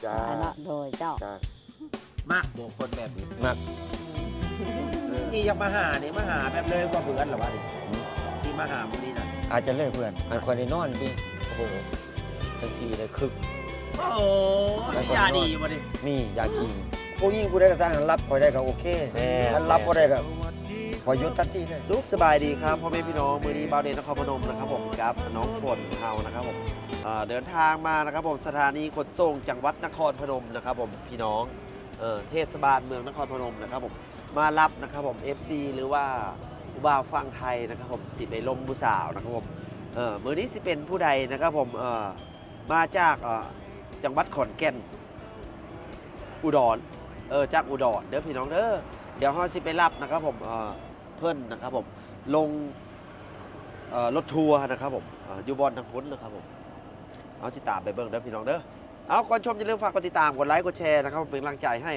จ้า เนาะโดยเจ้า จ้า มากบอกคนแบบนี้ มัก นี่ยังมาหาเนี่ยมาหาแบบเลยกว่าเบื่อหรอวะนี่ที่มาหาวันนี้นะ อาจจะเลิกเพื่อนอันคนได้นอนพี่โอ้โหแท็กซี่เลยคึก โอ้โหยาดีมาดิ นี่อยากกินพวกยิ่งกูได้ก็สร้างรับคอยได้ก็โอเคถ้ารับก็ได้ก็พอยุดทันทีเลย สุขสบายดีครับพ่อแม่พี่น้องมือนี้บาวเดนนครพนมนะครับผมกับน้องฝนเฮานะครับผมเดินทางมานะครับผมสถานีขนส่งจังหวัดนครพนมนะครับผมพี่น้องเทศบาลเมืองนครพนมนะครับผมมารับนะครับผม FC หรือว่าอุบาวฟังไทยนะครับผมสิไปลมบุสาวนะครับผมมือนี้สิเป็นผู้ใดนะครับผมมาจากจังหวัดขอนแก่นอุดรจากอุดรเด้อพี่น้องเด้อเดี๋ยวเราสิไปรับนะครับผมเพื่อนนะครับผมลงรถทัวร์นะครับผมอยู่บอนทางพุ้นนะครับผมเอาสิตามไปเบิ่งเด้อพี่น้องเด้อเอาก่อนชมอย่าลืมฝากกดติดตามกดไลค์กดแชร์นะครับเป็นกำลังใจให้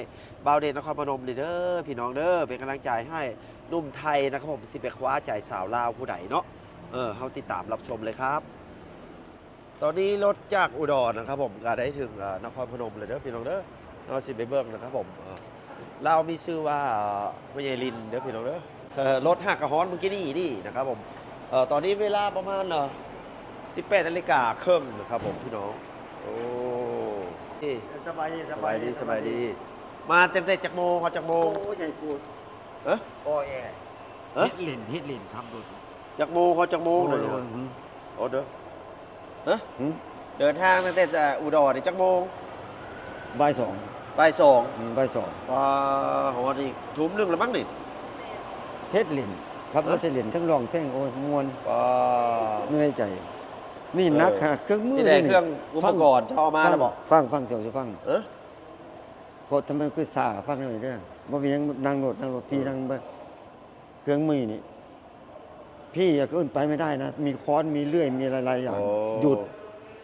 บาวเดนนครพนมเด้อพี่น้องเด้อเป็นกำลังใจให้หนุ่มไทยนะครับผมสิไปคว้าใจสาวลาวผู้ใดเนาะเขาติดตามรับชมเลยครับ ตอนนี้รถจากอุดรนะครับผมก็ได้ถึงนครพนมเลยเด้อพี่น้องเด้อเราสิไปเบิ่งนะครับผมเรามีชื่อว่าวิญญาลินเด้อพี่น้องเด้อรถหักกระฮ้อนเมื่อกี้นี่นะครับผมตอนนี้เวลาประมาณ18 นาฬิกาครึ่งนะครับผมพี่น้องโอ้นี่ สบายดี สบายดีมาเต็มๆจากโมงเขาจากโมง โอ้ยใหญ่กู เอ๊ะ โอ้ย เอ๊ะ ฮิตลินครับดู จากโมงเขาจากโมงเลยโอ้เด้อเอ๊ะเดินทางตั้งแต่อุดรนี่จากโมง บ่ายสอง บ่ายสอง บ่ายสอง ว้าโหนี่ทุ่มหนึ่งแล้วมั้งนี่ เฮ็ดลินครับรถเฮ็ดลินทั้งร้องเพลงโอ้ยม่วน ว้า เหนื่อยใจ นี่นักหาเครื่องมือ สิได้เครื่องอุปกรณ์จะเอามาแล้วบอก ฟังเสียงจะฟัง เอ๊ะ เพราะทำไมคือสาฟังหน่อยเด้อบ่มีหยังนั่งรถพี่นั่งไปเครื่องมือนี่พี่อย่าขึ้นไปไม่ได้นะ มีค้อนมีเลื่อยมีอะไรๆอย่างหยุด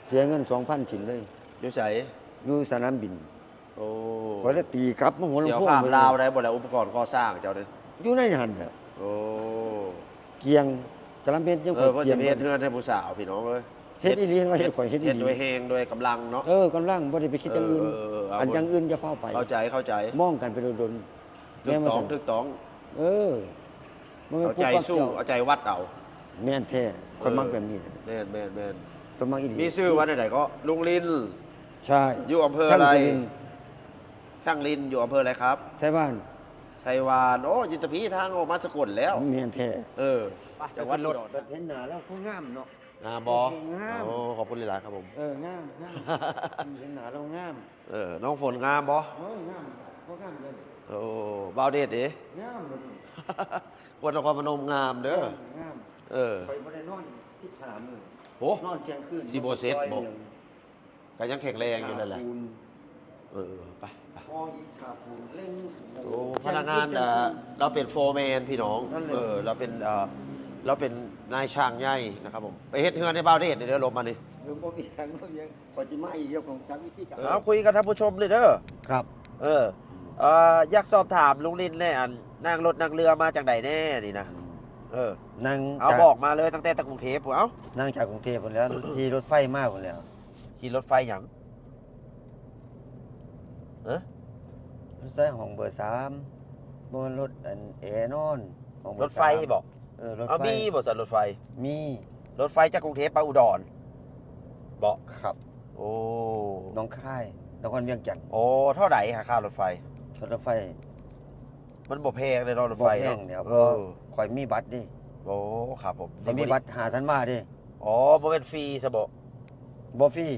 เสียเงิน 2,000 ถิ่นเลย อยู่ใส่ อยู่สนามบิน โอ้ พอได้ตีกลับมาหัวลำ เสียว โพง ข้ามลาวได้หมดแล้วอุปกรณ์ก่อสร้างเจ้าเด้อ อยู่ในหันแหละ โอ้ เกียงกะลำเป็นยัง เพ่อ เกี จะ ยง มีเฮ็ดเฮือนให้ผู้สาวพี่น้องเอ้ย เฮ็ดอีหลีว่าเฮ็ดข่อยเฮ็ดอี เฮ็ด หลี ด้วยแฮงด้วยกำลังเนาะ กำลังบ่ได้ไปคิดอย่างอื่น เา อันอย่างอื่นจะเข้าไป เข้าใจ มองกันไปโดน ถึกต้องถึกต้อง เออมันไม่ เอาใจ พูดว่า สู้ เจ้า เอาใจวัดเอา แม่นแท้คนมักแบบนี้ แม่น คนมักอีหลี มีชื่อว่าไหนๆก็ลุงลิน ใช่ อยู่อำเภออะไร ช่างสุรินทร์ ช่างลินอยู่อำเภออะไรครับ ใช่บ้าน ชัยวานโอ้ยุทธพีทางออกมาสกลแล้ว แม่นแท้ จังหวัดรถ แบบเห็นหน้าแล้วเขางามเนาะ งามบอง าม โอ้ขอบคุณหลายๆครับผม งามเห็นหน้าเรางาม น้องฝนงามบอ งามเขางามเลย โอ้บาวเดชเด้ งามเลย คนนครพนมงามเด้อง าม ไปบ่ได้นอน15มื้อ โอ้ นอนเที่ยงคืน สิบ่เสร็จบ่ ก็ยังแข็งแรงอยู่นั่นแหละ ปูน ไป พออีชาปูนเล่น โอ้พนักงานเราเป็นโฟร์แมนพี่น้อง นั่นเลย เราเป็นนายช่างใหญ่นะครับผมไปเฮ็ดเฮือนให้บาวเดชเด้อลมมานี่ หรือบ่มีทางบ่ยังพอสิมาอีกเรื่องของจักวิธีการ เอาคุยกับท่านผู้ชมเลยเด้อ ครับ อยากสอบถามลุงลินแน่นั่งรถนั่งเรือมาจากไหนแน่นี่นะนั่ง เอา จาก บอกมาเลยตั้งแต่กรุงเทพผมเอ้า นั่งจากกรุงเทพพุ่นแล้วขี่รถไฟมาพุ่นแล้ว ขี่รถไฟหยังเออ รถไฟห้องเบอร์3บ่แม่นรถอันแอร์นอนห้องเบ ร อ ถ ร์ ไฟ 3 บอก รถ เอา ไฟ มีบอกสันรถไฟ มี รถไฟจากกรุงเทพไปอุดรบอก ครับ โอ้ หน้องค่ายนครเวียงจันทน์ โอ้เท่าไหร่ค่ารถไฟ รถไฟ มันบ่แพงเลยเนาะรถ บ่ ไฟ แพ เนาะ งเดี๋ยว เอ พอ อ ข่อยมีบัตรดิ โอ้ครับผม ข่อยมีบัตร5ธันวาดิ อ๋อบ่เป็นฟรีซะบ่ บ่ฟรี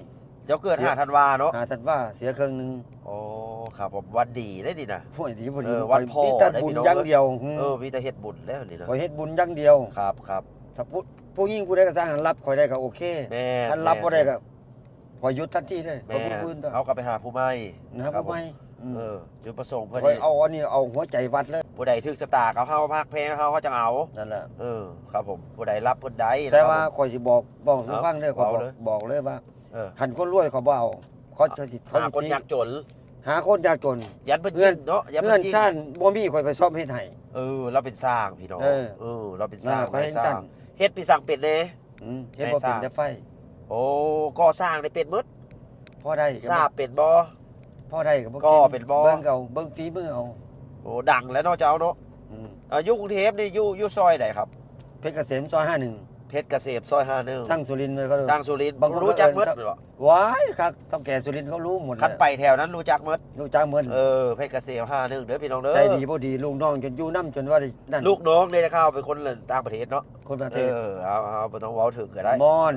เจ้าเกิด5ธันวาเนาะ 5ธันวาเสียครึ่งหนึง โอ้ครับผมวันดีได้ดีนะ โอ้ยดีบ่ดี วันพ่อ มีแต่ ได้ บุญ พี่น้อง อย่างเดียว มีแต่เฮ็ดบุญแล้วนี่นะ ข่อยเฮ็ดบุญอย่างเดียว ครับ ถ้าผู้หญิงผู้ใดก็สร้างหันรับข่อยได้ก็โอเค แม่ หันรับบ่ได้ก็ข่อยหยุดทันทีเลยข่อย แม่ บ่พื้นตัว เขาก็ไปหาผู้ใหม่ นะครับบ่ไม่ จุดประสงค์เพื่อ ข่อย น เอาอันนี้เอาหัวใจวัดเลย ผู้ใดถึกสตาร์เขาเฮาภาคเพลงเขาจะเอา นั่นแหละ ครับผมผู้ใดรับผู้ใด แต่ว่าข่อยสิบอกสู่ฟังเด้อข่อย เอาเลย บอกเลยว่า เออ หันคนรวยเขาบ่เอาเขาสิ หาคนยากจน หาคนยากจน ยันเพิ่น เงื่ ยิ อน งเนาะยัน เงื่ เพิ่ อน นยิง ซ่านบ่มีข่อยไปซ่อมเฮ็ดให้ เราเป็นสร้างพี่น้อง เออ เราเป็นสร้าง นั่นแหละข้อยเห็น สร้า สั่ ง น เฮ็ดปีสั่งเป็ดเลย เฮ็ดบ่เป็นแต่ไฟ โอ้ก่อสร้างได้เป็ดหมด พอได้ ทราบเป็ดบ่ พ่อได้ก็บ่ ก็ ก่ง เป็นบ่ เบิ่งเอาเบิ่งฝีมือเอา โอ้ดังแล้วเนาะเจ้าเนาะ อืม อยู่กรุงเทพนี่อยู่ซอยไหนครับ เพชรเกษมซอย51 เพชรเกษมซอย51 ทั้งสุรินทร์เลยเขา สร้างสุรินทร์ บางคน รู้จัก ก็ หมด เอิ้น เหรอ ว้ายครับเฒ่าแก่สุรินทร์เขารู้หมด คัน เลย ไปแถวนั้นรู้จักหมด รู้จักหมด เพชรเกษม51เด้อพี่น้องเด้อ ใจดีบ่ดีลูกน้องจนอยู่นํจนว่าได้นั่น ลูกน้องเนี่ยนะครับเป็นคนต่างประเทศเนาะ คนประเทศ เอาบ่ต้องเว้าถึงก็ได้ มอญ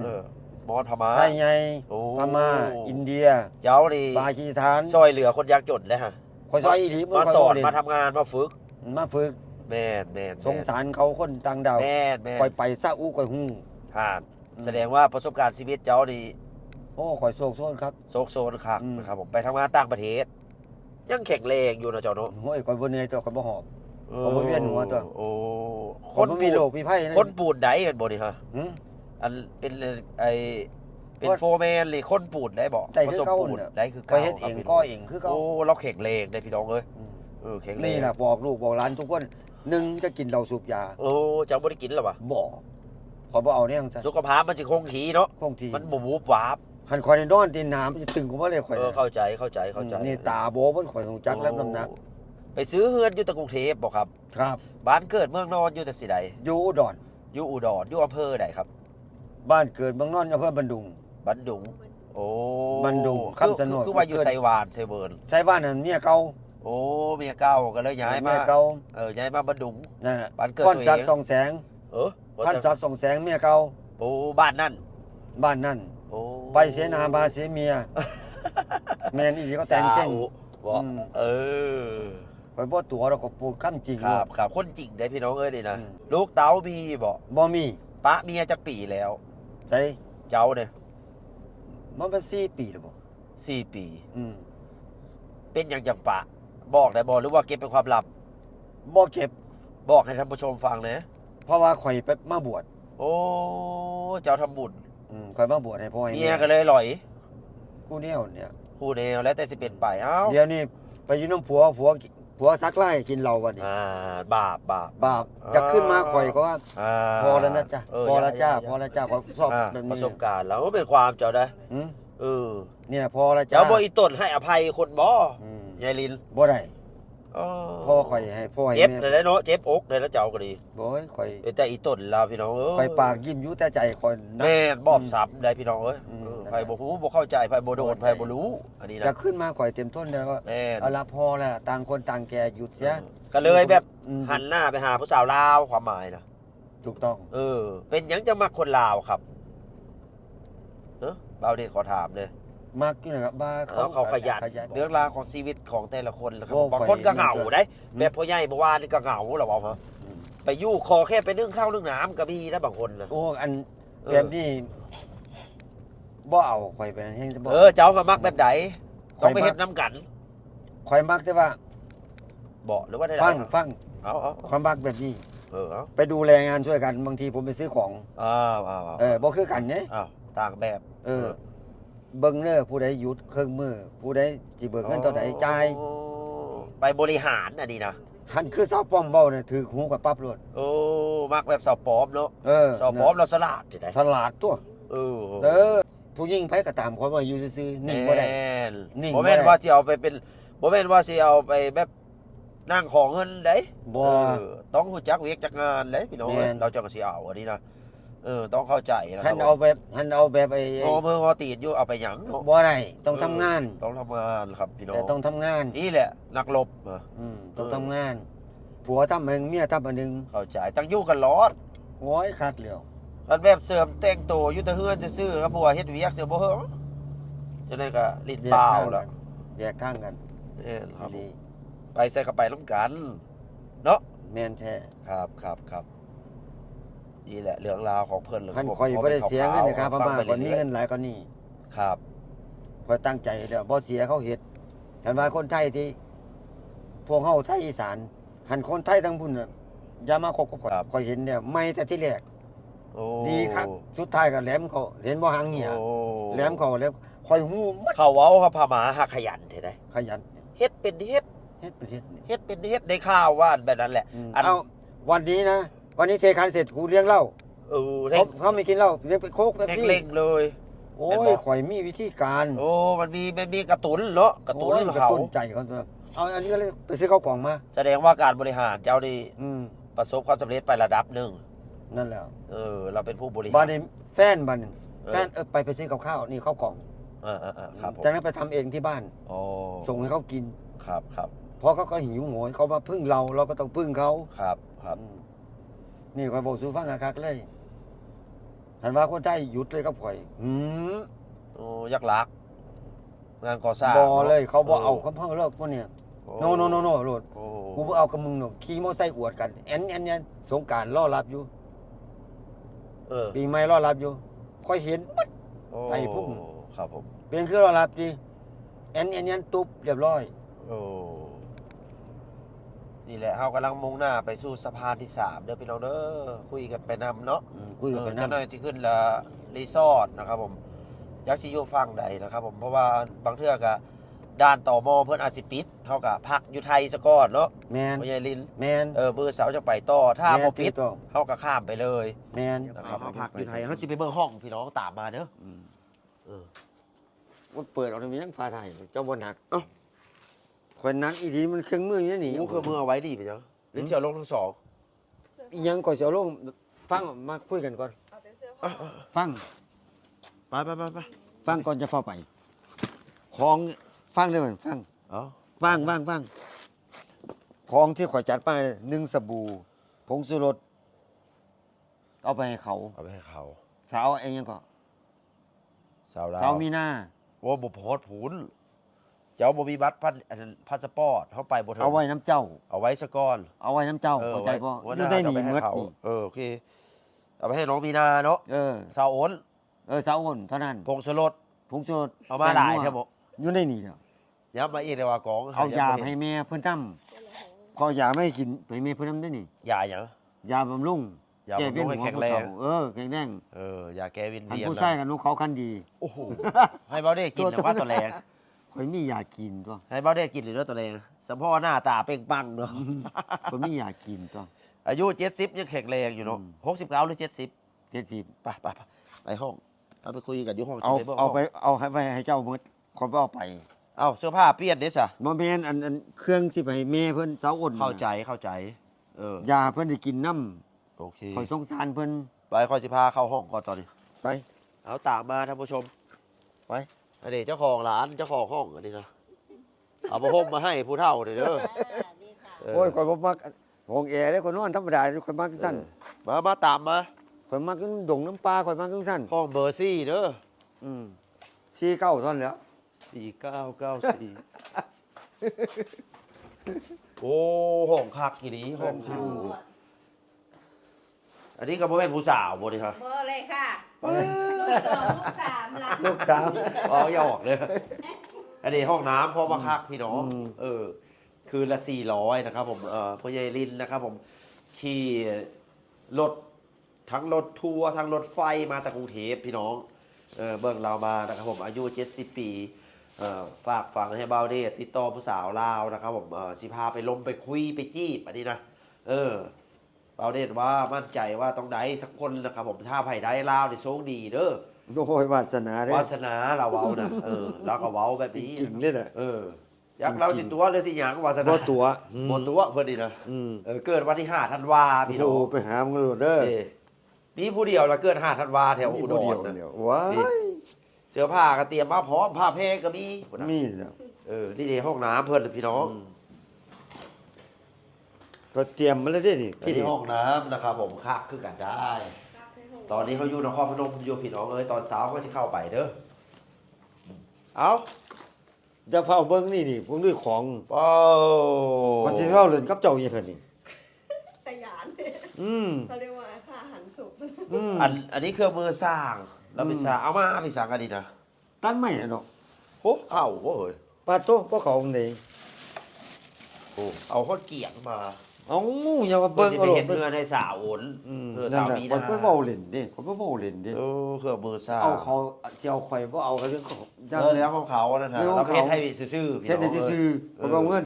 มอนพม่า ไทยใหญ่ โอ้ พม่าอินเดีย เจ้านี่ ปากีสถาน ซอยเหลือคนยากจนเลยฮะ คอยซอยอีหลี มาสอนมาทำงานมาฝึก มาฝึก แม่น สงสารเขาคนต่างดาว แม่น คอยไปซะอู้คอยฮู้ ผ่าน อืม แสดงว่าประสบการณ์ชีวิตเจ้านี่ โอ้คอยโศกโซนครับ โซกโซนคัก อืม นะครับผมไปทำงานต่างประเทศ ยังแข็งแรงอยู่นะเจ้าเนาะ โอ้ยคอยบ่เหนื่อยตัวคอยบ่หอบ ผมบ่เวียนหัวตัว โอ้ คอยบ่มีโรคมีภัยนะ คนปูนไดเป็นบ่นี่ฮะ หึ อันเป็นไอเป็น ว่า โฟร์แมนหรือคนปูนได้บ่ ได้ ผ คือ สม เก่า ปูน น่ะ ได้คือ คอย เก่า เฮ็ดเอง ครับ ก็เองคือเขา โอ้เราแข็งแรงได้พี่น้องเอ้ย อืม แข็งแรง นี่ล่ะบอกลูกบอกหลานทุกคนหนึ่งจะกินเหล้าสูบยา โอ้เจ้าบ่ได้กินหรอวะ บ่ขอยบ่เอาเนี่ยจังซั่น สุขภาพมันจะคงที่เนาะ คงที่ มันบ่วูบวาบ หันคอยได้นอนตีนหน้ำมันจะตึงกว่าเลยข่อย เข้าใจเข้าใจ นี่ตาโบเพิ่นข่อยฮู้จักแล้วน้ำหนัก ไปซื้อเฮือนอยู่ตะกรุงเทพบ่ครับ ครับ บ้านเกิดเมืองนอนอยู่แต่สิใด อยู่อุดร อยู่อุดรอยู่อำเภอใดครับ บ้านเกิดเมืองนอนอำเภอบันดุง บันดุงโอ้ บันดุง คือ คำชะโนด คือว่าอยู่ไซวานไซเวิร์น ใส่บ้านนั้นเมียเก่า โอ้เมียเก่าก็เลยย้ายมา เมียเก่า ย้ายมาบันดุง นั่นน่ะ บ้านเกิด พร ตัวเอง ศักดิ์ส่องแสง บ่ พันศักดิ์ส่องแสงเมียเก่า โอ้บ้านนั่น บ้านนั่น โอ้ ไปเสนาบาเสเมีย แม่นอีหลีเขาแต่งเก่ง สาวบ่ อืม เออ ข่อยบ่ตัวเราก็พูดคำจริง ครับ โลด ครับคนจริงได้พี่น้องเอ้ยนี่นะ อืม ลูกเต้ามีบ่ บ่มี ปะเมียจักปีแล้ว ใส่ เจ้าเนี่ย มันเป็น4 ปีแล้วบ่ 4 ปี อืม เป็นอย่างจังปะ บอกได้บ่หรือว่าเก็บเป็นความลับ บ่เก็บ บอกให้ท่านผู้ชมฟังนะ เพราะว่าข่อยไปมาบวช โอ้เจ้าทำบุญ ข่อยมาบวชให้พ่อให้ เมี แม่ ยก็เลยหลอย กูแนวเนี่ย คู่แนวแล้วแต่สิเป็นไปเอ้า เดี๋ยวนี้ไปอยู่น้ำผัวซักไล่กินเหล้าวันนี้ บาป บาปจะขึ้นมาข่อยก็ว่า า พอแล้วนะจ๊ะ เออ พอแล้วจ้า ย่ พอแล้วจ้าขอสอบ อ่า แบบ ประ นี้ สบการณ์แล้วเป็นความเจ้าได้ หืม เออ เนี่ยพอแล้วจ้า เจ้าบ่อีตนให้อภัยคนบ่ อืม ยายลิน บ่ได้ อ๋อ พ่อข่อยให้พ่อให้ เจ็บ แม่ เลยเนาะเจ็บอกเลยแล้วเจ้าก็ดี บ่ยข่อย แต่อีตนลาพี่น้องเอ้ย ข่อยปากยิ้มอยู่แต่ใจข่อยนะ แม่นบอบซ้ำได้พี่น้องเอ้ย อืม ไผบ่ฮู้บ่เข้าใจไผบ่โดนไผบ่รู้ อันนี้ จะ นะ ขึ้นมาข่อยเต็มทนแล้วว่า แม่น เอาละพอแล้วต่างคนต่างแก่หยุดเสีย ก็เลยแบบ อืม หันหน้าไปหาผู้สาวลาวความหมายนะ ถูกต้อง เป็นหยังจะมาคนลาวครับบ่าวเดชขอถามเลย มักอยู่นะครับบ้า เขาขยันเรื่องราวของชีวิตของแต่ละคนนะครับ โอ้ บางคนก็เหงาได้ อืม แบบพ่อใหญ่เมื่อวานนี่ก็เหงาเหรอบอกฮะ อืม ไปยู่คอแค่ไปนึ่งข้าวนึ่งน้ำก็มีนะบางคนนะ โอ้อันแบบนี้บ่เอาข่อยไปแห่งจะบ่ เจ้าก็มักแบบไหน ข่ ต้ อ อย งไป มัก เฮ็ดน้ำกัน ข่อยมักแต่ว่า บอกหรือว่าได้ ฟัง ครับ ฟัง เอา ความมักแบบนี้ เอา ไปดูแลงานช่วยกันบางทีผมไปซื้อของ อ้าวอ้าว บ่คือกันเนี่ย อ้าวต่างแบบ เบิ่งเด้อผู้ใดหยุดเครื่องมือผู้ใดสิเบิกเงินเท่าใดจ่าย โอ้ไปบริหารอันนี้นะ หันคือเสาป้อมเว้าเนี่ยถือหูกับปั๊บโลด โอ้มักแบบสอบปลอมเนาะ สอบปลอมเราสลาดที่ไหน ฉลาดตัว เออ ผู้หญิงไผก็ตามคนว่าอยู่ซื่อๆนิ่งบ่ได้ นิ่งบ่ บ่ ได้ แม่นว่าสิเอาไปเป็นบ่แม่นว่าสิเอาไปแบบนั่งของเงินเด้ บ่ ต้องรู้จักเวียกจักงานเด้พี่น้อง แม่น เราจะก็สิเอาอันนี้นะต้องเข้าใจนะค หั รั นเอาแบบไอ้ โอ้เมื่อตีดอยู่เอาไปหยังเนาะ บ่ได้ต้องทำงาน ต้องทำงานครับพี่น้อง แต่ต้องทำงาน นี่แหละนักรบ ต้องทำงาน ผัวทำอันหนึงเมียทำอันหนึง เข้าใจตั้งอยู่กันรอด โอ้ยคักแล้ว มันแบบเสริมแต่งตัวอยู่แต่เฮือนซื่อๆครับบัวเฮ็ดเวียกเสียบ่เฮิงจะได้ก็ลิ้น แย เป ก ล่า ทาง แล้ กั วน แยกทางกัน ครับ ดี ไปใส่กระไปน้ำกันเนาะ แม่นแท้ ครับนี่แหละเรื่องราวของเพิ่นเลย คันข่อยบ่ได้เสียเงินนะครับพม่า ฟังไป ก่อนมี รื่อยๆ เงินหลายกว่านี้ ครับ ข่อยตั้งใจแล้วบ่เสียเขาเฮ็ดคันว่าคนไทยที่พวกเฮาไทยอีสานหันคนไทยทั้งพุ่นน่ะอย่ามาคบกับข่อยข่อยเห็นเนี่ยไม่แต่ที่แรก โอ้ ดีครับสุดท้ายก็แหลมเขาเห็นบ่หางเหี่ย โอ้ แหลมเขาแล้วข่อยฮู้หมด เขาเว้าครับพม่าหักขยันเท่าใด ขยัน เฮ็ดเป็นเฮ็ด เฮ็ดประเทศนี่ เฮ็ดเป็นเฮ็ดได้ข้าวว่าแบบนั้นแหละ อัน เอาวันนี้นะ วันนี้เทคานเสร็จกูเลี้ยงเหล้า เร่ง เขาไม่กินเหล้าเลี้ยงไปโคกแบบนี้ เร่งเลย โอ้ แม่น ย บ่ ข่อยมีวิธีการ โอ้มันมีกระตุนเนาะกระตุน โอ้ยกระ เขา ตุ้นใจเขาตัวเอาอันนี้ก็เลยไปซื้อข้าวกล่องมา แสดงว่าการบริหารเจ้านี่ อืม ประสบความสำเร็จไประดับหนึ่ง นั่นแหละ เราเป็นผู้บริหาร บ้านนี้แฟนบ้านนึง เออ แฟนไปซื้อกับข้าวนี่ข้าวกล่อง ครับผม จากนั้นไปทำเองที่บ้าน โอ้ ส่งให้เขากิน ครับครับ เพราะเขาก็หิวโหยเขามาพึ่งเราก็ต้องพึ่งเขา ครับครับ อืมนี่ข่อยบอกสู้ฟังคักๆเลยหันว่าคนไทยหยุดเลยครับข่อยโอ้ยักษ์ลัก งานก่อสร้าง บอเลยเขาบอ เ เอาเขาเพิ่งเลิกพวกเนี้ย โอ้ โนโหลด โอ้ กูบ่เอากับมึงหรอกขี่มอเตอร์ไซค์อวดกันแอนสงกรารรอรับอยู่ เออ ปีใหม่รอรับอยู่ค่อยเห็นมัด โอ้ ไปพุ่ง ครับผม เป็นคือรอรับจีแอนตุ๊บเรียบร้อย โอ้นี่แหละเรากำลังมุ่งหน้าไปสู่สะพานที่3เด้อพี่น้องเด้อคุยกันไปนำเนาะ คุยกันไป จะ นั่ หน่อยที่ขึ้นละรีสอร์ทนะครับผมยักษ์ชิโยฟังใดนะครับผมเพราะว่าบางเทื่อกับด้านต่อมอเพิ่นอาจสิปิดเท่ากับพักอยู่ไทยซะก่อนเนาะ แมน พ่อใหญ่ลิน แมน มือเสาร์จะไปต่อถ้า แม่น บ่ปิด ต่อ เฮาก็ข้ามไปเลย แมน นะครับเฮาพักอยู่ไทยเฮาสิไปเบิ่งห้องพี่น้องตามมาเด้อเออ มันเปิดออกทางนี้ยังฟ้าไทยเจ้าบนหนัก เอ้า คนนักอีดีมันเครื่องมืออย่างนี้ กูคือมือเอาไว้ดีไปจังหรือเชียวลงทั้งสอง อีหยังก่อนเสียวลงฟังมาคุยกันก่อน เอาแต่เสื้อผ้า ฟัง ไป ฟังก่อนจะเข้าไป ของฟังได้ไหมฟัง เอ้า ฟังของที่ข่อยจัดไป1สบู่ผงชูรสเอาไปให้เขา เอาไปให้เขา สาวเองยังก็ สาวลาว สาวมีหน้า โอ้บ่โพสต์ผุนเจ้าบ่มีบัตรพาสปอร์ตเฮาไปบ่ถึง เอาไว้น้ำเจ้า เอาไว้ซะก่อน เอาไว้น้ำเจ้าเข้าใจป่ะอยู่ได้หนีเมดนี่ โอเค เอาไปให้น้องมีนาเนาะ เออ สาวโอน สาวอ้นเท่านั้น พงสลด ผงชูรส เอามาหลาย แป้งนัว ใช่บ่ อยู่ได้หนีเดียว ยับมาอีกเลยว่ากอง เอายาให้แม่เพิ่นทำขอยาไม่ให้กินไปแม่เพิ่นทำได้นี่ ยาหยัง ยาบำรุง ยาบำรุงให้แข็งแรง แข็งแรง ยาแก้วิน หัน เวียน ผู้ใช้กันนุเขาคันดี โอ้โหให้เบาได้กินแต่ว่าตัวแรง ข่อยมียากินตัว ให้เบาได้กินหรือตัวแรงสะโพกหน้าตาเปล่งปลังเนาะ ข่อยมียากินตัว อายุ70ยังแข็งแรงอยู่เนาะ69หรือ70 70ไปห้องเอาไปคุยกันอยู่ห้อง เอา สิบิ่ง เอาไปเอาให้ไว้ให้เจ้าหมดขอยบ่เอาไป เอาเสื้อผ้าเปลี่ยนเด้ซะ บ่แม่นอันเครื่องที่ไปให้แม่เพิ่นสาวอ้น เข้าใจยาเพิ่นได้กินน้ โอเค ำข่อยสงสารเพิ่น ไปคอยสิพาเข้าห้องก่อนตอนนี้ ไป เอาตามมาท่านผู้ชม ไป อันนี้เจ้าของร้านเจ้าของห้องอันนี้นะเอาผ้าห่มมาให้ผู้เฒ่าเด้อ ดีค่ะ โอ้ยข่อยบ่มักห้องแอร์เด้ข่อยนอนธรรมดาข่อยมักจังซั่น มาตามมา ข่อยมักดงน้ำปลาข่อยมักจังซั่น ห้องเบอร์ซี่เด้อ 49ท่อนแล้ว 4994โอ้ห้องคักกี่ดีห้องคักอันนี้ก็บ่แม่นผู้สาวบ่นี่ครับ เบอร์เลยค่ะลูกสองลูกสามละ ลูกสาว อ๋ออย่าออกเลยอันนี้ห้องน้ำพอมาคักพี่น้อง อืม คืนละ400นะครับผมพ่อใหญ่ลินนะครับผมขี่รถทั้งรถทัวร์ทั้งรถไฟมาจากกรุงเทพพี่น้องเบิ่งเรามานะครับผมอายุ70 ปีฝากฝังให้เบาเดชติดต่อผู้สาวลาวนะครับผมสิพาไปลมไปคุยไปจีบอันนี้นะเบาเดชว่ามั่นใจว่าต้องได้สักคนนะครับผมถ้าไผ่ได้ลาวในโชคดีเด้อ โอ้ยวาสนาเด้ วาสนาเราเว้านะเราก็เว้าแบบนี้ จริงๆเลยแหละ อยากเราสิตัวหรือสิหยังวาสนา บ่ตัว หมดตัวเพิ่นนี่นะ อืม เกิดวันที่5ธันวาพี่น้ โอ้ อง ไปหามึงโลดเด้อ มีผู้เดียวละเกิด5ธันวาแถว มี อุด ผู้ ร เดียว นะ เดียวว้าย เสื้อผ้าก็เตรียมมาพร้อมผ้าแพรก็มี มีแล้ว นี่ในห้องน้ำเพิ่นพี่น้อง ก็เตรียมมาแล้วเด้นี่ อัน พี่ นี้ นี่ ห้องน้ำนะครับผมคักคือกันได้ ตอนนี้เขาอยู่นครพนมอยู่พี่น้องตอนเช้าก็สิเข้าไปเด้อเอา จะเฝ้าเบิ่งนี่พวกนี้ของ เป้า ก็สิเฝ้าเล่นกับเจ้าอย่างเท่านี้ แต่หยาน เขาเรียกว่าค่าอาหันสุก อันนี้เครื่องมือสร้างเราไปสร้างเอามาไปสร้างกันดีนะ ตันไม่น่ะเนาะ โหเข้าเว้ย ปาโตบ่เขาองค์ใด โอ้เอาข้อเกียงมา เอาอย่ามา เบิ่ เบิ่ ง ง เอา เอาโล เห็ ด น เบิ่ง เมื่อในสาวโอน นั่น สาว น่ะ มี คน นา ไปเว้าเล่นเด้คนไปเว้าเล่นเด้ เครื่องมือสร้าง เอาเขาสิเอาข่อยบ่เอาก็เรื่องของ เรื่องของเขานั่นนะ เรื่องข เรา องเขา เฮ็ดให้ซื่อๆพี่ เฮ็ดได้ น้อง ซื่อๆคนบ่เอาเงิน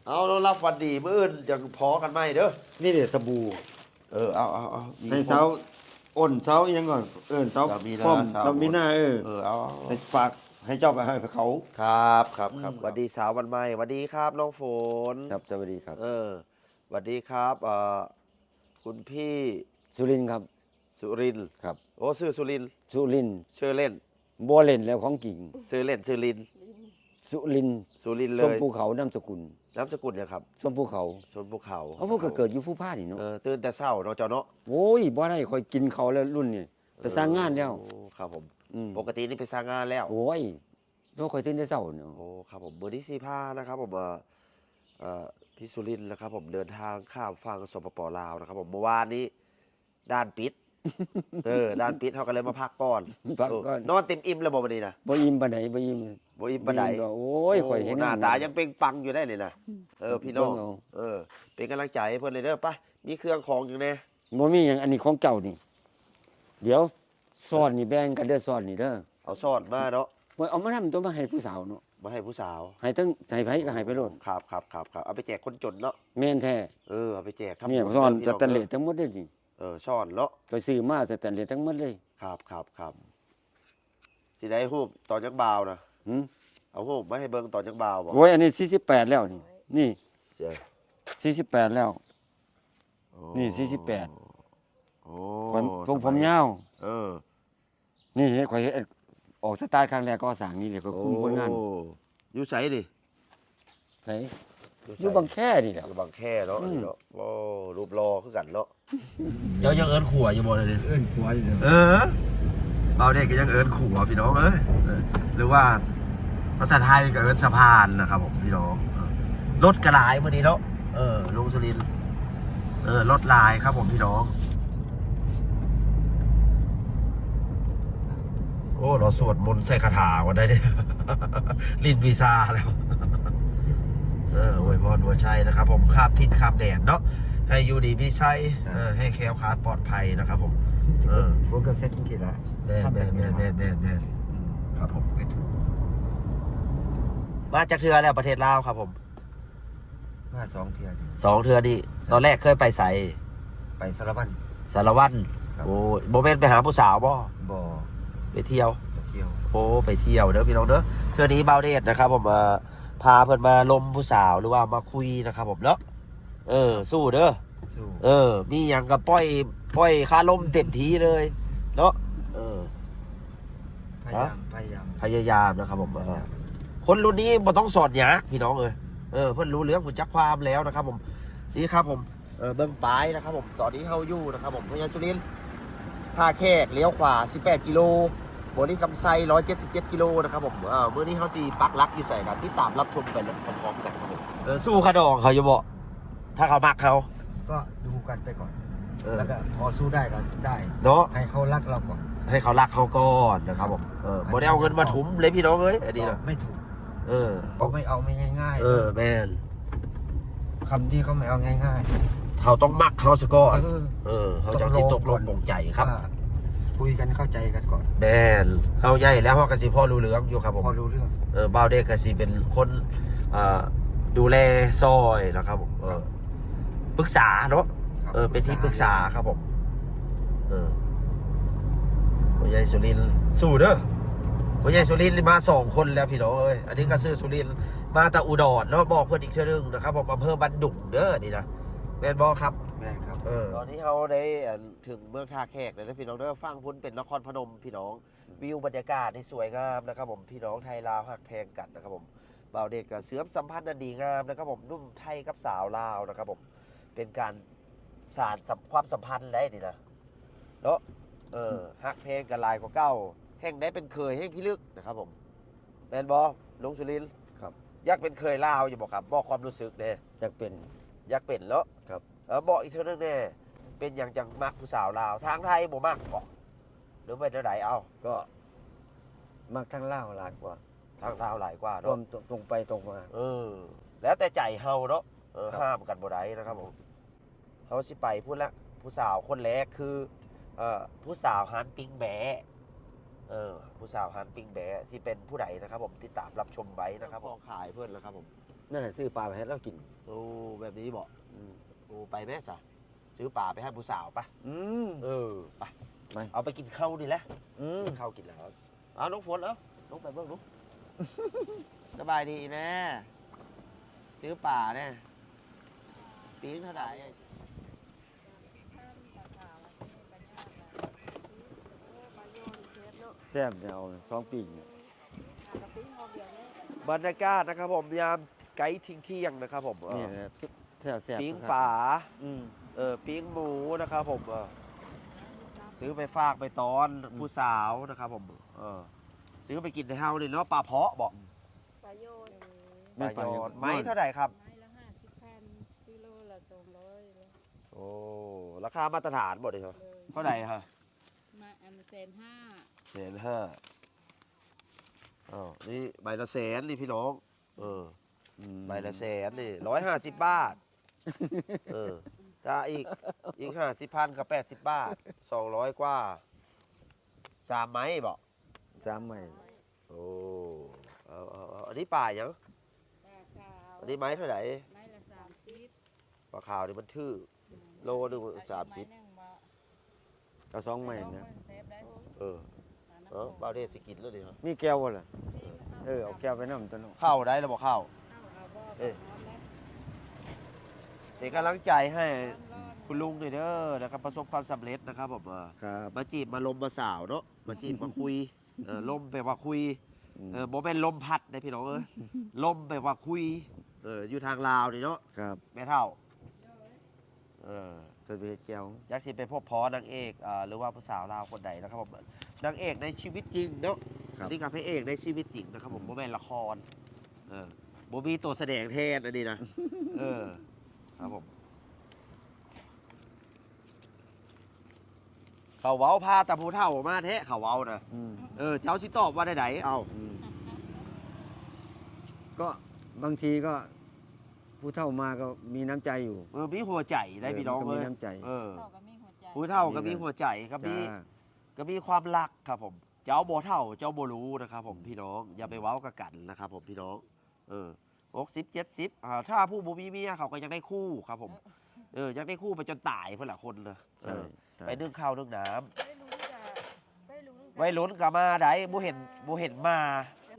เอาเรารับวันดีมื้ออื่นจะพอกันไหมเด้อ นี่เด้สบู่ เอา ให้สาว อ้นเสาอีหยังก่อนเสา เรามีหน้า ป้อม เสา เรามีหน้าเอา ให้ฝากให้เจ้าไปให้เขา ครับสวัสดีสาววันใหม่สวัสดีครับน้องฝน ครับสวัสดีครับ สวัสดีครับคุณพี่ สุรินทร์ครับ สุรินทร์ ครับ โอ้ชื่อสุรินทร์ สุรินทร์ ชื่อเล่น บ่เล่นแล้วของกิ่ง ชื่อเล่นชื่อลิน สุรินทร์ สุรินทร์เล ส้ม ย ภูเขานามสกุล นามสกุลเนี่ยครับ ส้มภูเขา ชนภูเขา เขาพวกก็เกิดอยู่ผู้พานี่เนาะ ตื่นแต่เช้าเนาะเจ้าเนาะ โอ้ยบ่ได้ค่อยกินเขาแล้วรุ่นนี่ไปสร้างงานแล้ว โอ้ครับผม อืม ปกตินี่ไปสร้างงานแล้ว โอ้ยเราค่อยตื่นแต่เช้าเนาะ โอ้ครับผมเบอร์ที่45นะครับผมพี่สุรินทร์นะครับผมเดินทางข้ามฝั่งสปปลาวนะครับผมเมื่อวานนี้ด้านปิด ด้านปิดเขาก็เลยมาพักก่อน พักก่อน นอนเต็มอิ่มแล้วบ่วันนี้นะ บ่อิ่มปานใดบ่อิ่ม บ่อิ่มปานใด ก็โอ้ยข่อยเห็น หน้าตายังเปล่งปลังอยู่ได้เลยนะพี่น้อง เบิ่งเอา เป็นกำลังใจให้เพื่อนเลยเด้อไปมีเครื่องของอย่างแน่ บ่มีหยังอันนี้ของเจ้านี่ เดี๋ยวซ่อนนี่แบ่งกันเด้อซ่อนนี่เด้อ เอาซ่อนมาเนาะ บ่เอามานํตัวมาให้ผู้สาวเนาะ มาให้ผู้สาว ให้ทั้งให้ไผก็ให้ไปโลด ครับเอาไปแจกคนจนเนาะ แม่นแท้ เอาไปแจกครับ เนี่ย ผม ซ่อน พี่ ส ง แตนเลสทั้งหมดเลยนี่ ซ่อนเนาะ ก็ซื้อมาสแตนเลสทั้งหมดเลย ครับสิได้รูปตอนยังบ่าวนะ หึ เอารูปมาให้เบิ่งตอนยังบ่าวบ่ โอ้ยอันนี้48แล้วนี่ นี่ เสีย 48แล้ว โอ้ นี่48 โอ้ คนผมยาว เออ นี่เฮ็ดข่อยเฮ็ดออกสตาร์ทครั้งแรกก็สร้างนี่เลยก็คุมผลงาน โอ้อยู่ไสดิ ไส ไส อยู่บางแค่นี่แหละ อยู่บางแค่เนาะ อืม เนาะโอ้รูปรอคือกันเนาะเจ้ายังเอิ้นขัวอยู่บ่เลยนี่ เอิ้นผัวอยู่ เบาเด็กก็ยังเอิ้นขัวพี่น้องหรือว่าภาษาไทยก็เอิ้นสะพานนะครับผมพี่น้องรถกระหลายมื้อนี้เนาะลุงสุรินทร์รถลายครับผมพี่น้อง โอ้เราสวดมนต์ใส่คาถาวันได้ดิ ลิ้นวีซาแล้ว อวยพรอวยชัยนะครับผมข้ามทิศข้ามแดนเนาะให้อยู่ดีพี่ชัยให้แคล้วคลาดปลอดภัยนะครับผมผมก็เซ็ตกินละ แม่นครับผมมาจากเทือแล้วประเทศลาวครับผม มา2เทื่อ 2 เทือดิตอนแรกเคยไปใส่ ไปสารวัตร สารวัตร ครับ โอ้ยโมเมนต์ไปหาผู้สาวบ่ บ่ ไปเที่ยว ไปเที่ยว โอ้ไปเที่ยวเด้อพี่น้องเด้อเทือนี้บาวเดชนะครับผมพาเพิ่นมาลมผู้สาวหรือว่ามาคุยนะครับผมเนาะสู้เด้อ สู้ มีอย่างกับปล่อยคาลมเต็มทีเลยเนาะพยายาม พยายามนะครับผมคนรุ่นนี้บ่ต้องสอนหยากพี่น้องเพิ่นรู้เรื่องหัวจักความแล้วนะครับผมนี่ครับผมเบิ่งปลายนะครับผมตอนนี้เฮาอยู่นะครับผมพญาสุรินทร์ท่าแขกเลี้ยวขวา18กิโลบริกำไซ177กิโลนะครับผมมื้อนี้เฮาสิปักหลักอยู่ใส่กันที่ตามรับชมไปเลยพร้อมๆกันครับผมสู้ขาดองเขาอยู่บ่ถ้าเขามักเขา ก็ดูกันไปก่อน แล้วก็พอสู้ได้ก็ได้ เนาะ ให้เขารักเราก่อน ให้เขารักเขาก่อนนะครับผมบ่ได้เอาเงินมาถุมเลยพี่น้องเอ้ยอันนี้นะ ไม่ถูก เออ เขาไม่เอาไม่ง่าย แม่น คำที่เขาไม่เอาง่าย เขาต้องมักเขาซะก่อน ๆ เขาจังสิตกลงปลงใจครับ คุยกันเข้าใจกันก่อน แม่นเฮาใหญ่แล้วเฮาก็สิพ่อรู้เรื่องอยู่ครับผม พอรู้เรื่อง บ่าวเด็กก็สิเป็นคนดูแลซอยนะครับผมปรึกษาเนาะเป็นที่ปรึกษาครับผมพ่อใหญ่สุรินทร์สู้เด้อพ่อใหญ่สุรินทร์มา2 คนแล้วพี่น้องเอ้ยอันนี้ก็ซื้อสุรินทร์มาแต่อุดรเนาะบอกเพิ่นอีกเทื่อนึงนะครับผมอำเภอบันดุงเด้อนี่นะแม่นบ่ครับ แม่นครับ ตอนนี้เราได้ถึงเมืองท่าแขกเลยนะพี่น้องเด้อฟังพุ่นเป็นนครพนมพี่น้องวิวบรรยากาศที่สวยงามนะครับผมพี่น้องไทยลาวหักแพงกันนะครับผมบ่าวเด็กกับเสื่อมสัมพันธ์อันดีงามนะครับผมนุ่มไทยกับสาวลาวนะครับผมเป็นการสานความสัมพันธ์ได้นี่นะเนาะหักแพงกันลายกว่าเก้าแห่งได้เป็นเคยแห่งพิลึกนะครับผมแมนบอลุงสุรินทร์ ครับ อยากเป็นเคยลาวอยู่บอกครับบอกความรู้สึกเด้ จะเป็น อยากเป็นแล้ว ครับ บอกอีกเท่านึงแน่เป็นอย่างจังมักผู้สาวลาวทางไทยบ่มักบอกหรือไปเท่าไหร่เอา ก็มักทั้งเล่าวหลายกว่า ทางลาวหลายกว่า ร่ว เนาะ มตรงไปตรงมา แล้วแต่ใจเฮาเนาะครับ ห้ามกันบ่ได้นะครับผมเฮาสิไปพูดละผู้สาวคนแรกคือผู้สาวฮันปิงแบะผู้สาวฮันปิงแบะสิเป็นผู้ใดนะครับผมติดตามรับชมไว้นะครับผมขายเพื่อนแล้วครับผม นั่นแหละซื้อปลาไปให้เรากิน โอ้แบบนี้บอกโอ้ไปแม่สะซื้อป่าไปให้ผู้สาวปะไป ไป เอาไปกินข้าวนี่แหละกินข้าวกินแล้วเอาน้องฝนเอาน้องไปเบิ่งลูก สบายดีแม่ซื้อป่าเนี่ยปีนเท่าไหร่ แซ่บเนี่ยเอา2 ปีเนี่ย บรรยากาศนะครับผมยามไกด์ทิ้งเที่ยงนะครับผม นี่แหละแซ่บๆ ปิ้ง นะครับ ป่า อืม ปิ้งหมูนะครับผมซื้อไปฝากไปตอนผู้สาวนะครับผมซื้อไปกินในเฮาเลยเนาะปลาเพาะบอก ปลาโยน ปลาโยนไม้เท่าไหร่ครับ ไม้ละ50,000กิโลละ200เลย โอ้ราคามาตรฐานหมดเลยครับ เลย เท่าไหร่ฮะ มาอัน150,000 150,000อ้าวนี่ใบละแสนนี่พี่น้องใบละแสนนี่150 บาทถ้าอีก50,000กับ80 บาท200 กว่า3 ไม้บอก 3 ใหม่ โอ้เอาอันนี้ป่ายัง ปลาขาว อันนี้ไม้เท่าไหร่ ไม้ละ30 ปลาขาวนี่มันทื่อ โลหนึ่ง30 ไม้หนึ่งบ่ เอา2 ใหม่เนี่ย เซฟได้ บ่าวเดชสิกินแล้วดิครับ มีแก้วบ่ล่ะเอาแก้วไปนำตัวเนาะ เข้าได้แล้วบอกเข้า เอาบ่ เอ้ย ร้อนแล้ว เป็นกำลังใจให้คุณลุงหน่อยเด้อนะครับประสบความสำเร็จนะครับผม ครับ มาจีบมาลมมาสาวเนาะมาจีบมาคุยลมไปว่าคุย อืม บ่เป็นลมพัดได้พี่น้องเอ้ยลมไปว่าคุยอยู่ทางลาวนี่เนาะ ครับ แม่เท่า เพิ่นไปเฮ็ดแก้ว จักสิไปพบพอนางเอกหรือว่าผู้สาวลาวคนใดนะครับผมนางเอกในชีวิตจริงเนาะ ครับ อันนี้กับพระเอกในชีวิตจริงนะครับผมบ่แม่นละครบ่มีตัวแสดงแทนอันนี้นะครับผมเขาเว้าพาตะผู้เฒ่ามาแท้เขาเว้านะ อืม เจ้าสิตอบว่าได้ๆเอา อืมก็บางทีก็ผู้เฒ่ามาก็มีน้ำใจอยู่ มีหัวใจได้พี่น้อง ก็ เล มี ย น้ำใจ เท่ากับมีหัวใจ ผู้เฒ่าก็มีหัวใจก็มี จ้า ก็มีความรักครับผม เจ้าบ่เท่าเจ้าบ่รู้นะครับผมพี่น้องอย่าไปเว้ากับกันนะครับผมพี่น้อง60 70ถ้าผู้บ่มีเมียเขาก็ยังได้คู่ครับผมยังได้คู่ไปจนตายเพิ่นละคนนะ ใช่ใช่ ไปนึ่งข้าวนึ่งน้ำ ได้ลุ้นกับได้ลุ้นกับ ไว้ลุ้นก็มาได้บ่เห็นมา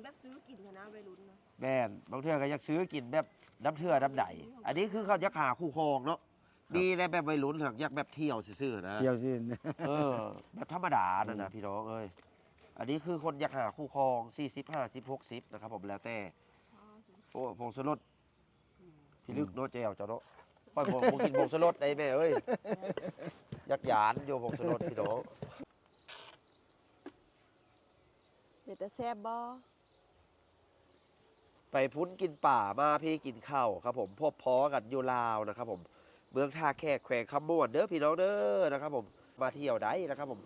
แบบซื้อกินนะไปลุ้นนะ แม่นบางเทื่อก็อยากซื้อกินแบบน้ำเทื่อน้ำใดอันนี้คือเขาอยากหาคู่ครองเนาะมีในแบบวัยรุ่นหักอยากแบบเที่ยวซื่อๆนะ เที่ยวสิ แบบธรรมดานั่นนะพี่น้องเอ้ยอันนี้คือคนอยากหาคู่ครอง40 50 60นะครับผมแล้วแต่โอ้ผงสลดพี่ลึกโนตเจลเจ้าเนาะค่อยผมกินผงสลดได้แม่เอ้ยยักหยานโยผงสลดพี่น้อง เดี๋ยวจะแซ่บบ่ ไปพุ้นกินป่ามาพี่กินข้าวครับผมพบพ้อกันอยู่ลาวนะครับผมเมืองท่าแขกแขวงคำม่วนเด้อพี่น้องเด้อนะครับผมมาเที่ยวได้นะครับผม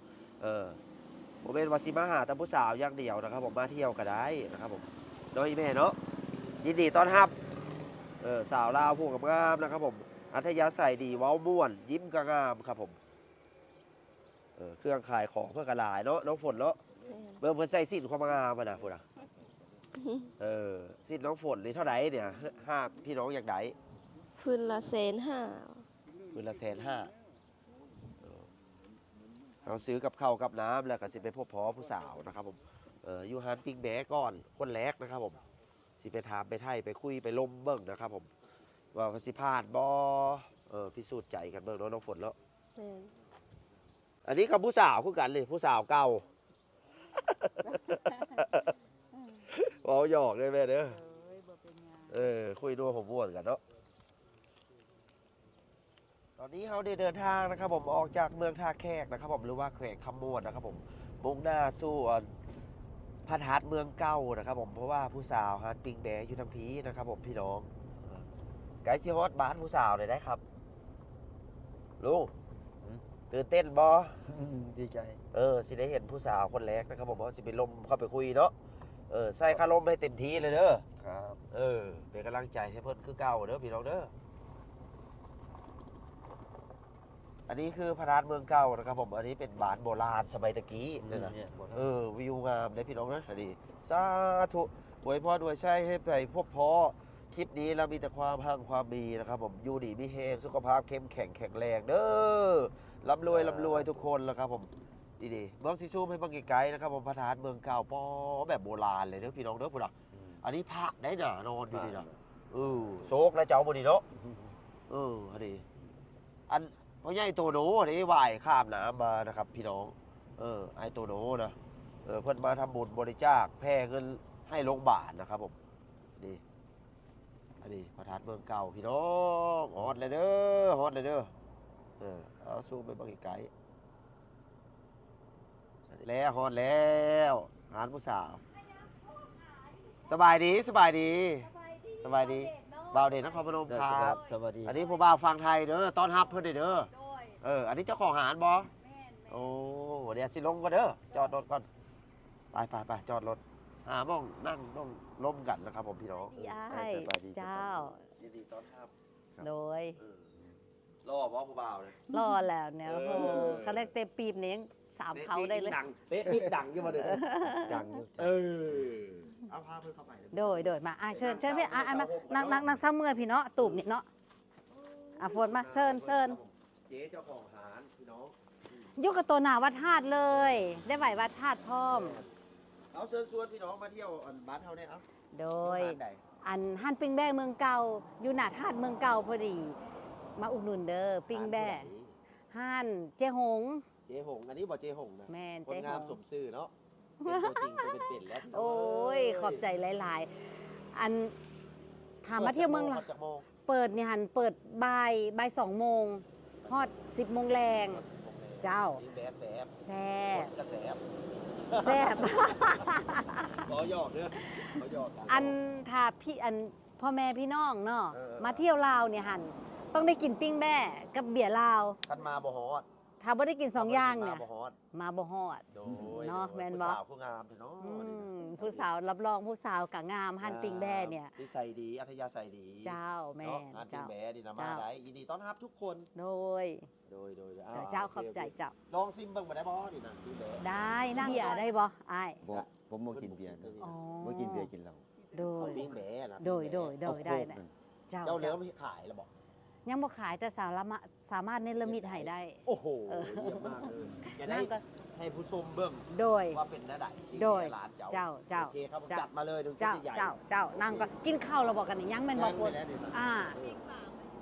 ผมเป็นวาซิมาหาตาผู้สาวอย่างเดียวนะครับผมมาเที่ยวก็ได้นะครับผมน้อยแม่เนาะยินดีต้อนรับสาวลาวผู้กับงามนะครับผมอัธยาศัยดีเว้าม่วน ยิ้มก็งามครับผมเครื่องขายของเพื่อกระลายเนาะน้องฝนเนาะเบิ่งเพิ่นใส่สิ้นความงามมานะพุ่นน่ะสิ้นน้องฝนนี่เท่าไหร่เนี่ยห้าพี่น้องอยากได้ พื้นละ150,000 คืนละ150,000เราซื้อกับข้าวกับน้ำแล้วก็สิไปพบพ่อผู้สาวนะครับผมอยู่ฮานปิ้งแบก่อนคนแรกนะครับผมสิไปถามไปไทยไปคุยไปลมเบิ่งนะครับผมว่าเขาสิพลาดบ่พิสูจน์ใจกันเบิ่งเนาะน้องฝนแล้ว แม่น อันนี้กับผู้สาวคือกันเลยผู้สาวเก่า เว้าหยอกเลยแม่เด้อ บ่เป็นหยัง คุยด้วยผมม่วนกันเนาะตอนนี้เขาได้เดินทางนะครับผมออกจากเมืองท่าแขกนะครับผมหรือว่าแขวงคำม่วนนะครับผมมุ่งหน้าสู่พระธาตุเมืองเก่านะครับผมเพราะว่าผู้สาวฮานปิงแบอยู่ทางพีนะครับผมพี่น้องไกด์ชิฮอตบ้านผู้สาวเลยได้ครับลุงตื่นเต้นบอ ดีใจ สิได้เห็นผู้สาวคนแรกนะครับผมว่าสิไปลมเข้าไปคุยเนาะใส่คารมให้เต็มที่เลยเด้อ ครับ เป็นกำลังใจให้เพิ่นคือเก่าเด้อพี่น้องเด้ออันนี้คือพระธาตุเมืองเก่านะครับผมอันนี้เป็นบ้านโบราณสมัยตะกี้นี่นะ เนี่ยบ่ทัน วิวงามเลยพี่น้องนะอันนี้สาธุอวยพรอวยใช้ให้ไปพบพอคลิปนี้เรามีแต่ความพังความมีนะครับผมอยู่ดีมีเฮงสุขภาพเข้มแข็งแข็งแรงเด้อร่ำรวยทุกคนแล้วครับผม ดีๆเมืองสิซูมให้เบิ่งไกลๆนะครับผมพระธาตุเมืองเก่าป้อแบบโบราณเลยเด้อพี่น้องเด้อพุ่นน่ะอันนี้พระได้น่ะนอนอยู่นี่น่ะโศกแล้วเจ้าบ่นี่เนาะอันนี้อันพ่อใหญ่โตโนนี่ว่ายข้ามน้ำมานะครับพี่น้องไอ้โตโนนะเพิ่นมาทำบุญบริจาคแผ่เงินให้โรงพยาบาลนะครับผมนี่อันนี้พระธาตุเมืองเก่าพี่น้องฮอดเลยเด้อฮอดเลยเด้อเอาซูมไปเบิ่งไกลๆแล้วฮอดแล้วหานผู้สาวสบายดีสบายดีสบายดีบ่าวเด่นนครพนมครับ สวัสดี อันนี้ผู้บ่าวฟังไทยเด้อต้อนรับเพิ่นเด้อ โดย อันนี้เจ้าของหานบ่ แม่น โอ้เดี๋ยวสิลงก่อนเด้อจอดรถก่อนไปจอดรถหาบ้องนั่งบ้องล้มกันนะครับผมพี่น้อง ดีอ้ายเจ้า ยินดีต้อนรับ โดย รอบ่ผู้บ่าวเลย รอแล้วเนี่ยโอ้โหเขาเรียกเต็มปีบเนี่ยยังสามเขาได้เลย เป๊ะปิ๊บดังอยู่บ่เด้อ ดังอยู่ เอาพาเพิ่นเข้าไป โดยมาเชิญพี่มานั่งซ้ำเมื่อพี่เนาะตูบนี่เนาะฝนมาเชิญ เจ๊เจ้าของหานพี่น้อง ยุกบตัวหนาวัดธาตุเลย ได้ไหววัดธาตุพร้อม เอาเชิญชวนพี่น้องมาเที่ยวบ้านเฮาเนี่ยเอา โดย บ้านใด อันฮั่นปิ้งแบ้เมืองเก่าอยู่หน้าธาตุเมืองเก่าพอดี มาอุดหนุนเด้อปิ้งแบ้ฮั่นเจ๊หง เจ๊หงอันนี้บ่เจ๊หงนะ แม่น ค เจ๊ น ห งาม ง สมซื่อเนาะเป็นตัวจริงตัวเป็นๆแล้ว โอ้ยขอบใจหลายๆ อันถามมาเที่ยวเมือง ปิ ละ ดจากโมง เปิดเนี่ยหันเปิดบ่าย2 โมงฮอด10 โมงแรง เจ้า นี่แบะแสบ แซ่บ คนกระแสบ แซ่บ ขอหยอกเด้อขอหยอกกั อันถ้าพี่อันพ่อแม่พี่น้องเนาะ เออ มาเที่ยวลาวเนี่ยหันต้องได้กินปิ้งแบ้กับเบียร์ลาว คันมาบ่ฮอด ถ้าบ่ได้กิน2 อย่างเนี่ย มาบ่ฮอด มาบ่ฮอด โดย เนาะแม่นบ่ ผู้สาวผู้งามเถอะเนาะ อืมผู้สาวรับรองผู้สาวกะงามหันปิ้งแบ้เนี่ย นิสัยดีอัธยาศัยดี เจ้าแม่ เนาะ น งานปิ้ง เจ้า แบะดีนะมา เจ้า ได้ยินดีต้อนรับทุกคน โดย โดย เดี๋ยวเจ้าขอบใจเจ้า ลองซิมเบิ่งบ่ได้บ่นี่นะปิ้งแบะ ได้นั่งเบียร์ได้บ่อ้าย บอกผมบ่กินเบียร์นะ อ๋อ บ่กินเบียร์กินเหล้า โด เอา ย ปิ้งแบะนะ โดย เอาโค ได้ ก นะ นั่น เจ้า เจ้าเนื้ เจ้า อไม่ขายแล้วบอก ยังบ่ขายแต่สามารถเนรมิตให้ได้ โอ้โห เออ เยี่ยมมากเลยจะได้ นั่นก็ ให้ผู้ชมเบิ่ง โดย ว่าเป็นหน้าใดที่ โดย ร้านเจ้า เจ้า โอเคครับผม เจ้า จัดมาเลยดู เจ้า ใหญ่ เจ้านั่งก็กินข้าวเราบอกกันนี่ยังแม่นบ่คนอ่า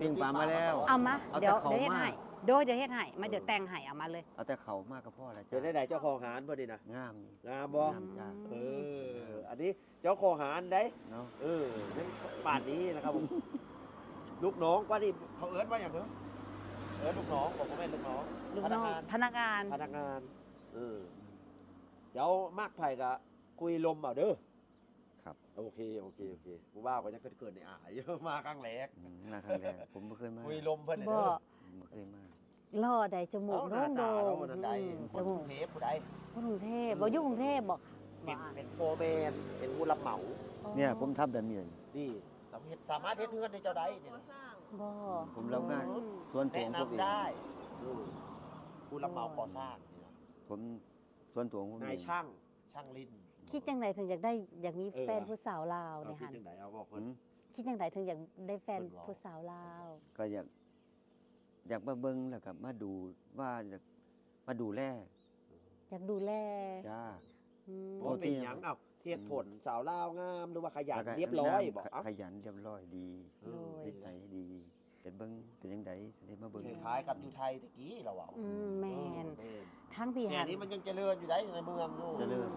ปิ้งปลามาแล้ว เอามา เอาแต่ เดี๋ยว เขา เฮ็ด มา ให้เดี๋ยวเฮ็ดให้มาเดี๋ยวแต่งให้เอามาเลย เอาแต่เขามากก็พอแล้ว เป็นได้ไหนเจ้าของหารพอดีนะ งามนี่ งามบ่ งามจ้า เอออันนี้เจ้าของหารได้ เนาะ นั่นป่านนี้นะครับผม ลูกน้องว่านี่เขาเอิ้นว่าอย่างเถอะเอิ้นลูกน้องบอกว่าแม่นลูกน้อง ลูกน้องพนักงาน พนักงานเจ้ามากไผ่กะคุยลมเอาเด้อ ครับ โอเคผู้ว่าก็ยังเขินๆในอ่ายมาครั้งแรก มาครั้งแรกผมบ่เคยมา คุยลมเพิ่น บ่ เด้อ บ่เคยมา ล่อใดจมูก เอาห โด่ น้าง ตา โด่ เรา ง นั่นใด จ คนก มู รุ ก งเทพผู้ใด คนกรุงเทพบ่อยู่กรุงเทพบอก เป็นโฟร์แมนเป็นผู้รับเหมา เนี่ยผมทำแบบนี้ นี่สามารถเฮ็ดเฮือนในเจ้าใดนี่ ก่อ นะ สร้าง บ่ ผมรับงาน อืม ส่วนตัว แนะ ของผมเอง นำได้ผู้รับเหมาก่อสร้างนี่นะ ผมส่วนตัวของผม นา เอย ง ช่างลิ้น คิดจังไดถึงอยากมีแฟนผู้สาวลาว เอา เนี่ย คิด หัน จังไดเอาบอก ผ เพิ่น ม คิดจังไดถึงอยากได้แฟน เพิ่นบอก ผู้สาวลาว ก็อยากมาเบิ่งแล้วก็มาดูว่าอยากมาดูแล อยากดูแล จ้า อืม บ่เป็นหยังเอ้าเทียบผลสาวลาวงามหรือว่าขยัน แล้วก็ เรียบร้อยบอก ข เอ้า ขยันเรียบร้อยดี เออ นิสัยดี เป็นเบิ่งเป็นจังไดสิได้มาเบิ่ง คล้ายๆกับอยู่ไทยตะกี้เราเอา แม่น เออ ทั้งพี่ แต่ หัน นี้มันยังเจริญอยู่ได้ในเมืองอยู่ เจริญ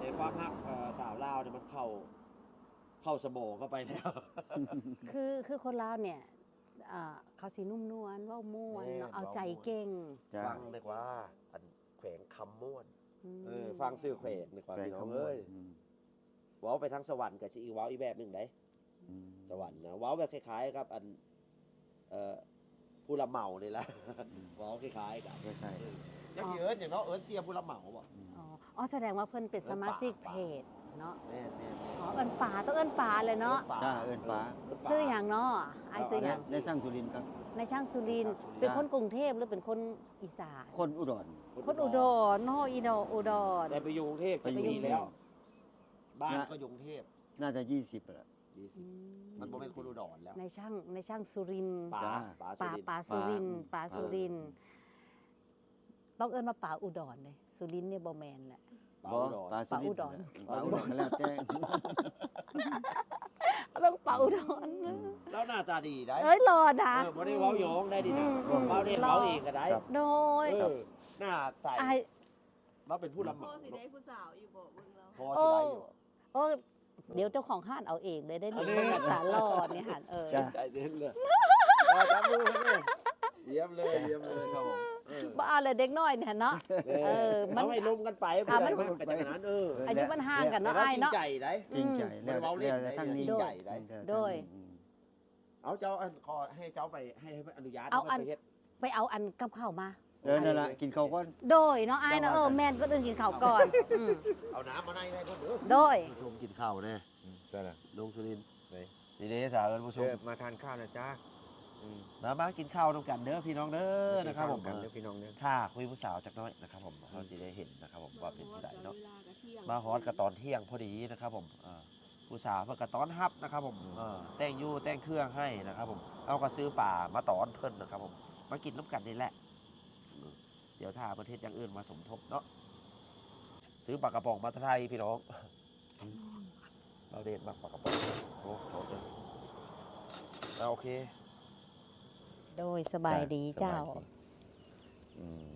ในความฮักสาวลาวเนี่ยมันเข้าสมองเข้าไปแล้ว คือคนลาวเนี่ยเขาสินุ่มนวลเว้าม่วน แม่น เนาะเอา เว้า ใจ ม่วน เก่ง จ้า ฟังดีกว่าอันแขวงคำม่วน ม ฟังสื่อแขวงดีกว่า แฟน พี่น้อ เขา ง หมด เอ้ยเว้าไปทางสวรรค์กับสิอีกเว้าอีกแบบหนึ่งได้ อืม สวรรค์นะเว้าแบบคล้ายๆครับอันผู้รับเหมานี่แหละ เว้าคล้ายๆกัน คล้าย จักสิเอิ้นอย่างเนาะเอิ้นเสียผู้รับเหมาบ่ ๆอืม อ๋อแสดงว่าเพิ่นเป็นสมาชิกเพจเนาะ แม่น อ๋อเอิ้นป่าต้องเอิ้นป่าเลยเนาะ จ้าเอิ้นป๋า ซื้ออย่างเนาะไอ้ายซื้ออย่าง ในสร้างสุรินทร์ครับ ในช่างสุรินทร์เป็นคนกรุงเทพหรือเป็นคนอีสาน คนอุดร คนอุดรเนาะอีดออุดร แต่ไปอยู่กรุงเทพ ไป จะ อยู่ ปีแล้ว บ้านก็อยู่กรุงเทพ น่าจะ20แล้ว อืม มันบ่เป็นคนอุดรแล้ว ในช่างสุรินทร์ ป่า จ้า ป่าสุรินทร์ป่าสุรินทร์ ต้องเอิ้นว่าป่าอุดรเลยสุรินทร์เนี่ยบ่แม่นแหละ เปล่า บ่ ดอก ปลาสุรินทร์ ปลาอุดร ปลาอุดรก็แล้วแต่ ต้องป่าอุดร แล้วหน้าตาดีได้ เอ้ยรอนะ บ่ได้เว้าหยองได้ดีนะ อืม เว้าได้เว้าเองก็ได้ ครับ โดย เออหน้าใส ไอ้ เราเป็นผู้รับเห พ่อ มา สิได้ผู้สาวอยู่บ่เบิ่งเรา พอ โอ้ สิได้อยู่ โอ้เดี๋ยวเจ้าของห้านเอาเองเลยได้นี่ อันนี้ ตาลอดเนี่ยหัน จ้ะ ใจเย็นเลยจับมือให้เลยเยี่ยมเลยเยี่ยมเลยครับผมเออ บ่เอาเลยเด็กน้อยเนี่ยเนาะ เออมัน เอาให้ล้มกันไป อ่ะมัน ผู้ใดกันจากนั้นอายุมันห่างกันเนาะ แต่ว่ ไอ้เนาะ จริงใจได้ จริงใจ มันเว้าเล่นได้ ทั้งนี้ จริงใจได้ โดย เอาเจ้าอันขอให้เจ้าไปให้อนุญาต เอาอัน ไปฮ็ด ไปเอาอันกับข้าวมา เดินนั่นละกินข้าวก่อน โดยเนาะไอ้เนาะแม่นก็เดินกินข้าวก่อนอืม เอาน้ำมาให้คนเด้อ โดย ผู้ชมกินข้าวแน่ จ้ะล่ะ ลงสุรินทร์ ไหน นี่เด้สาวเอิ้นผู้ช เชิ ม ญมาทานข้าวนะจ๊ะอืม มากินข้าวนํกันเด้อพี่น้องเด้อนะครับผม กันเด้อพี่น้องเด้อ ถ้าคุยผู้สาวจักหน้อยนะครับผมเขาสิได้เห็นนะครับผมว่าเป็นผู้ใดเนาะ เวลาก็เที่ยง มาฮอตกับตอนเที่ยงพอดีนะครับผมผู้สาวเพื่อกระต้อนฮับนะครับผมแต่งยู่แต่งเครื่องให้นะครับผมเอากระซื้อป่ามาตอนเพิ่นนะครับผมมากินน้ำกันนี่แหละเดี๋ยวถ้าประเทศอย่างอื่นมาสมทบเนาะซื้อปลากระป๋องมาไทยพี่น้องเราเด็ดมากปลากระป๋องโอ้โหเลยโอเค โดยสบายดีเจ้า อืม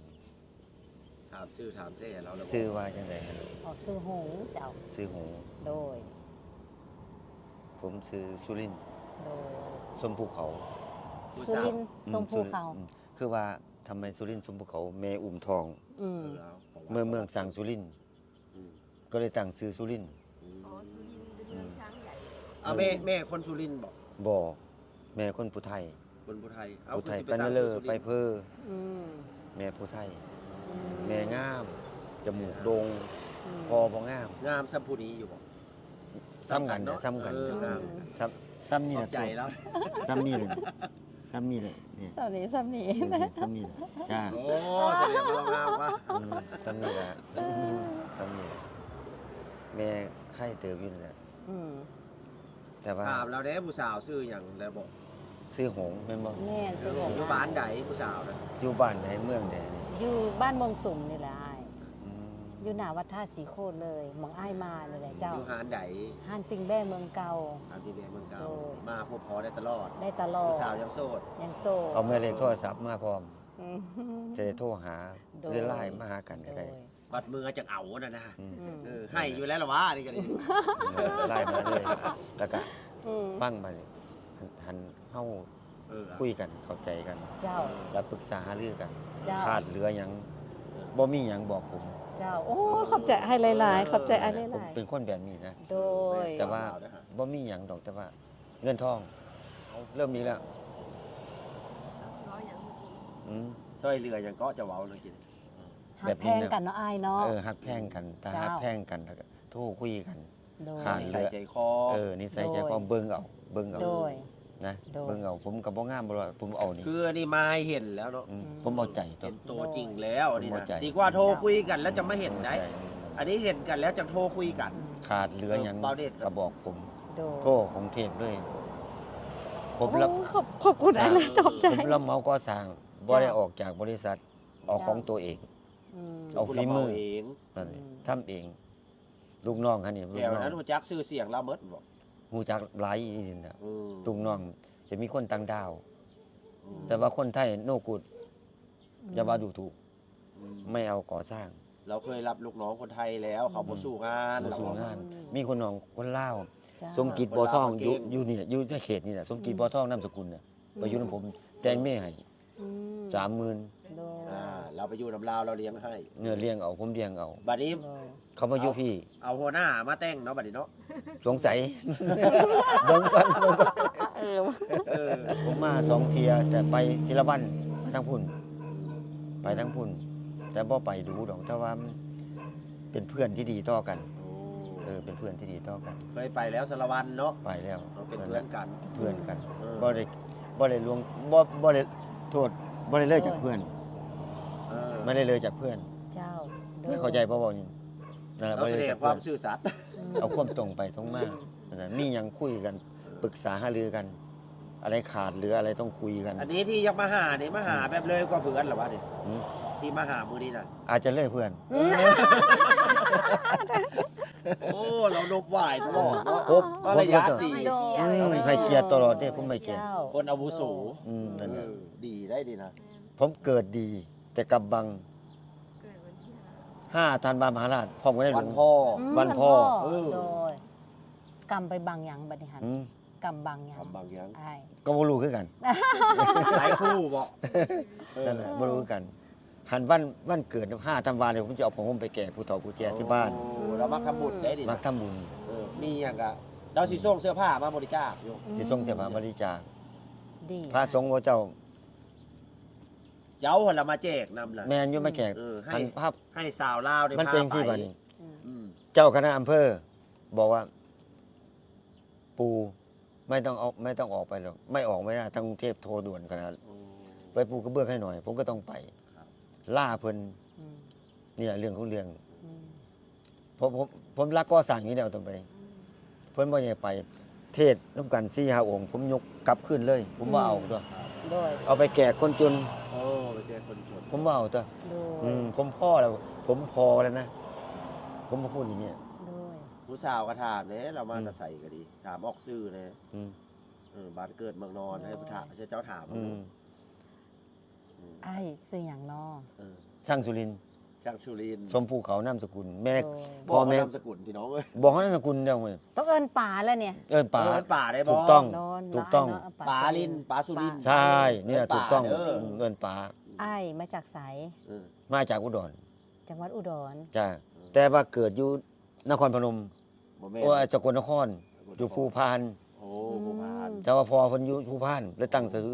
ถามซื้อถามเซ่เราแล้ว ชื่อว่าจังไดฮะ ออกซื้อหงเจ้า ชื่อหง โดย ผมชื่อสุรินทร์ โดย สมภูเขา สุรินทร์สมภูเขา อืมคือว่าทำไมสุรินทร์สมภูเขาแม่อุ้มทอง อืม เมืองสั่งสุรินทร์ก็เลยตั้งชื่อสุรินทร์ อ๋อสุรินทร์เป็นเมืองช้างใหญ่ เอาแม่คนสุรินทร์บอก บ่แม่คนผู้ไทย คนผู้ไทย ผู้ไทย คือ ไป สิ นั่น ตาม เลย สุรินทร์ ไปเพอ อืม แม่ผู้ไทย อืม แม่งาม จมูกโดง ม พอบ่งาม งามสัมพูนี้อยู่บอก ซ้ำกันนะซ้ำกัน เอองาม ซ้ำนี่ ข แห อบ ละ ใจแล้ว ซ้ำนี่เลยซ้ำนี่เลยนี่ สามีสามี ซ้ำนี่แหละจ้า โอ้แสดงว่าเรางามว่ะ ซ้ำนี่แหละซ้ำนี่แหละแม่ไข้เติบอยู่นั่นแหละ อืม แต่ว่า ถามเราได้ผู้สาวซื้ออย่างแล้วบอก ซื้อหงส์แม่นบ่ แม่ซื้อหง อยู่บ้านใดผู้สาวนะ อยู่บ้านไหนเมืองใดนี่ อยู่บ้านมงสุ่มนี่แหละอ้าย อืม อยู่หน้าวัดท่าสีโคตรเลยหมองอ้ายมานี่แหละเจ้า อยู่หานใด ห้านปิงแบ้เมืองเก่า หานพี่เบียเมืองเก่า โอ้ มาพบพอได้ตลอด ได้ตลอด ผู้สาวยังโสด ยังโซ่ เอาแม่เลขโทรศัพท์มาพร้อม อืม จะได้โทรหา โดย หรือไลน์มาหากันก็ โด ได้ ย บัดมือจากเอาน่ะนะ อืม อืม ให้อยู่แล้วหรอวะนี่ก็ดี ไลน์มาเลย แล้วก็ อืม ฟังมาเลยหันเฮา เออ คุยกันเข้าใจกัน เจ้า แล้วปรึกษาหารือกัน เจ้า ขาดเหลือหยังบ่มีหยังบอกผม เจ้า โอ้ขอบใจให้หลายๆขอบใจให้ห ผม ลาย เป็นคนแบบนี้นะ ๆโดย แต่ว่าบ่มีหยังดอกแต่ว่า เงินทองเริ่มมีแล้ว ร้อยอย่างเมื่อกี้ อืม ช่วยเรือยังก็จะเว้าเลยกิน หักแพงกันเนาะอ้ายเนาะ ฮักแพงกันถ้า เจ้า ฮักแพงกันแล้วก็โทรคุยกัน โดย ขาด ใส่ใจคอ นิสัยใจ โดย ความเบิ่งเอาเบิ่งเอา โดย นะ โดย เบิ่งเอาผมก็บ่งามบ่ว่าผมเอานี่ คืออันนี้มาให้เห็นแล้วเนาะ มผมเอาใจตัว เห็นตัวจริงแล้วอันนี่ ผม นะ เข้าใจ ดีกว่าโทรคุยกันแล้วจะไม่เห็น ผม ได้ เอาใจ อันนี้เห็นกันแล้วจะโทรคุยกัน ขาดเหลือหยัง เบาเดช ก็บอกผม โดย โทรของเทพด้วยผมรับ โอ้ขอบคุณอ้ายนะตอบใจ ผมรับเหมาก่อสร้างบ่ได้ออกจากบริษัทออกของตัวเอง อืม เอาฝีมือ เอง นั่นแหละ อืม ทำเอง ลูกน้องคันนี้ลู แถ ก ว น้อง นั้นหัวจักซื้อเสียงเราเมิดบอก ฮู้จักหลายอีนี่นะ อืม ลูกน้องจะมีคนต่างดาว อืม แต่ว่าคนไทยโนกุดอย่าว่าดูถูก อืม ไม่เอาก่อสร้าง เราเคยรับลูกน้องคนไทยแล้วเขาบ่สู้งาน บ่สู้งาน อืม มีคนน้องคนลาว เจ้า สมกิจบ่อทอง คนลาว อยู่ เก่ง อยู่นี่อยู่ในเขตนี่แหละสมกิจบ่อทองนามสกุลน่ะไปอยู่นํผม แต่งแม่ให้ อืม 30,000 โดย เราไปอยู่น้ำลาวเราเลี้ยงให้ เงินเลี้ยงเอาผมเลี้ยงเอา บัดนี้ โดย เขามาอยู่พี่ เอาหัวหน้ามาแต่งเนาะบัดนี้เนาะ สงสัย เบิ่งก่อนเบิ่งก่อน เออ เออ ผมมา2เที่ยแต่ไปศิลวันไปทางพุ่นไปทางพุ่น แต่บ่ไปดูดอกแต่ว่ามันเป็นเพื่อนที่ดีต่อกันเป็นเพื่อนที่ดีต่อกัน เคยไปแล้วสารวันเนาะ ไปแล้ว เราเป็นเพื่อนกัน เพื่อนกัน เออ บ่ได้ลวงบ่ได้โทษบ่ได้เลยจากเพื่อน เออ ไม่ได้เลยจากเพื่อน เจ้าโดย ไม่เข้าใจบ่บ่นี่นั่นแหละ เรา บ่ แส ได้ ด เลย ง จาก ควา เพื่อน มซื่อสัตย์ เอาความตรงไปตรงมานั่นน่ะมีหยังคุยกันปรึกษาหารือกัน อะไรขาดหรืออะไรต้องคุยกัน อันนี้ที่ยังมาหาเนี่ยมาหาแบบเลยกว่าเพื่อนเหรอวะเนี่ย อืม ที่มาหามือนี้นะ อาจจะเลิกเพื่อน โอ้เรานบไหวตลอดเนาะ โอ้ มารยาทดี โดย ให้เกียรติตลอดเนี่ยผมไม่เกียรติ เจ้า คนอาวุโส นั่นแหละ ดีได้ดีนะ ผมเกิดดี แต่กำบัง เกิดวันที่ 5 ธันวาคมมหาราชพ่อผมก็ได้หล วั วน ง พ่อ วันพ่อ เออ โดยกำไปบางอย่างบัดนี้หัน อืม กำบางอย่าง ทำบางอย่าง ไอ้ ก็บ่รู้คือกัน หลายคู่บอก นั่นแหละบ่รู้คือกัน หันวันเกิด5 ธันวาคมเนี่ยผมจะเอาของผมไปแก่ผู้เฒ่าผู้แก่ที่บ้าน โอ้เรามักทำบุญได้ดิ มักทำบุญ มีอย่างกะเราสิส่งเสื้อผ้ามาบริจาคอยู่ สิส่งเสียผ้าบริจาค ดี พระสงฆ์พระเจ้า เจ้าหันละมาแจกนำล่ะ แม่นอยู่มาแก่ ให้ หันภาพ ให้สาวลาวได้ มัน พา เป็น ไป ที่บัดนี้ อืม อืม เจ้าคณะอำเภอ บอกว่า ปูไม่ต้องออกไปหรอกไม่ออกไม่ได้ทางกรุงเทพโทรด่วนขนาด โอ้ ไปปูกระเบื้องให้หน่อย ผมก็ต้องไป ครับ ล่าเพิ่น อืม เนี่ยเรื่องของเรื่อง อืม ผมรักก็สั่งอย่างนี้เดียวต้องไป เพิ่นบ่ให้ไป เทศน้ำกัน4-5 องค์ ผมยกกลับขึ้นเลย ผมว่าเอาตัว โดย เอาไปแก่คนจน โอ้ไปแจกคนจน ผมว่าเอาตัว โดย ผมพ่อแล้ว ผมพอแล้วนะ ผมมาพูดอย่างนี้ โดย ผู้สาวก็ถามเนี่ยเรามาจะใส่ก็ดี ถามออกซื่อเนี่ย อืม บ้านเกิดเมืองนอนให้ผู้ถามเจ้าถาม อืม ไอ้ซื้ออย่างนอ เออ ช่างสุรินทร์ ช่างสุรินทร์ ชมภูเขานามสกุล แม่ โดย บ พ่ อ อก แม่ นามสกุลพี่น้องเอ้ย บอกเขานามสกุลเดียวเลย ต้องเอิ้นป่าแล้วเนี่ย เอิ้นป่า เออป่าได้บ่ ถูกต้อง โดน ถูกต้อง เนาะ ป่าลินป่าสุรินทร์ ใช่เนี่ยถูกต้อง เออ เอิ้นป่า ไอ้มาจากไส เออ มาจากอุดร จังหวัดอุดร จ้าแต่ว่าเกิดอยู่นครพนม บ่แม่น โอ้ยสกลนคร อยู่ภูพาน โอ้ภูพาน แต่ว่าพอเพิ่นอยู่ภูพานเลยตั้งชื่อ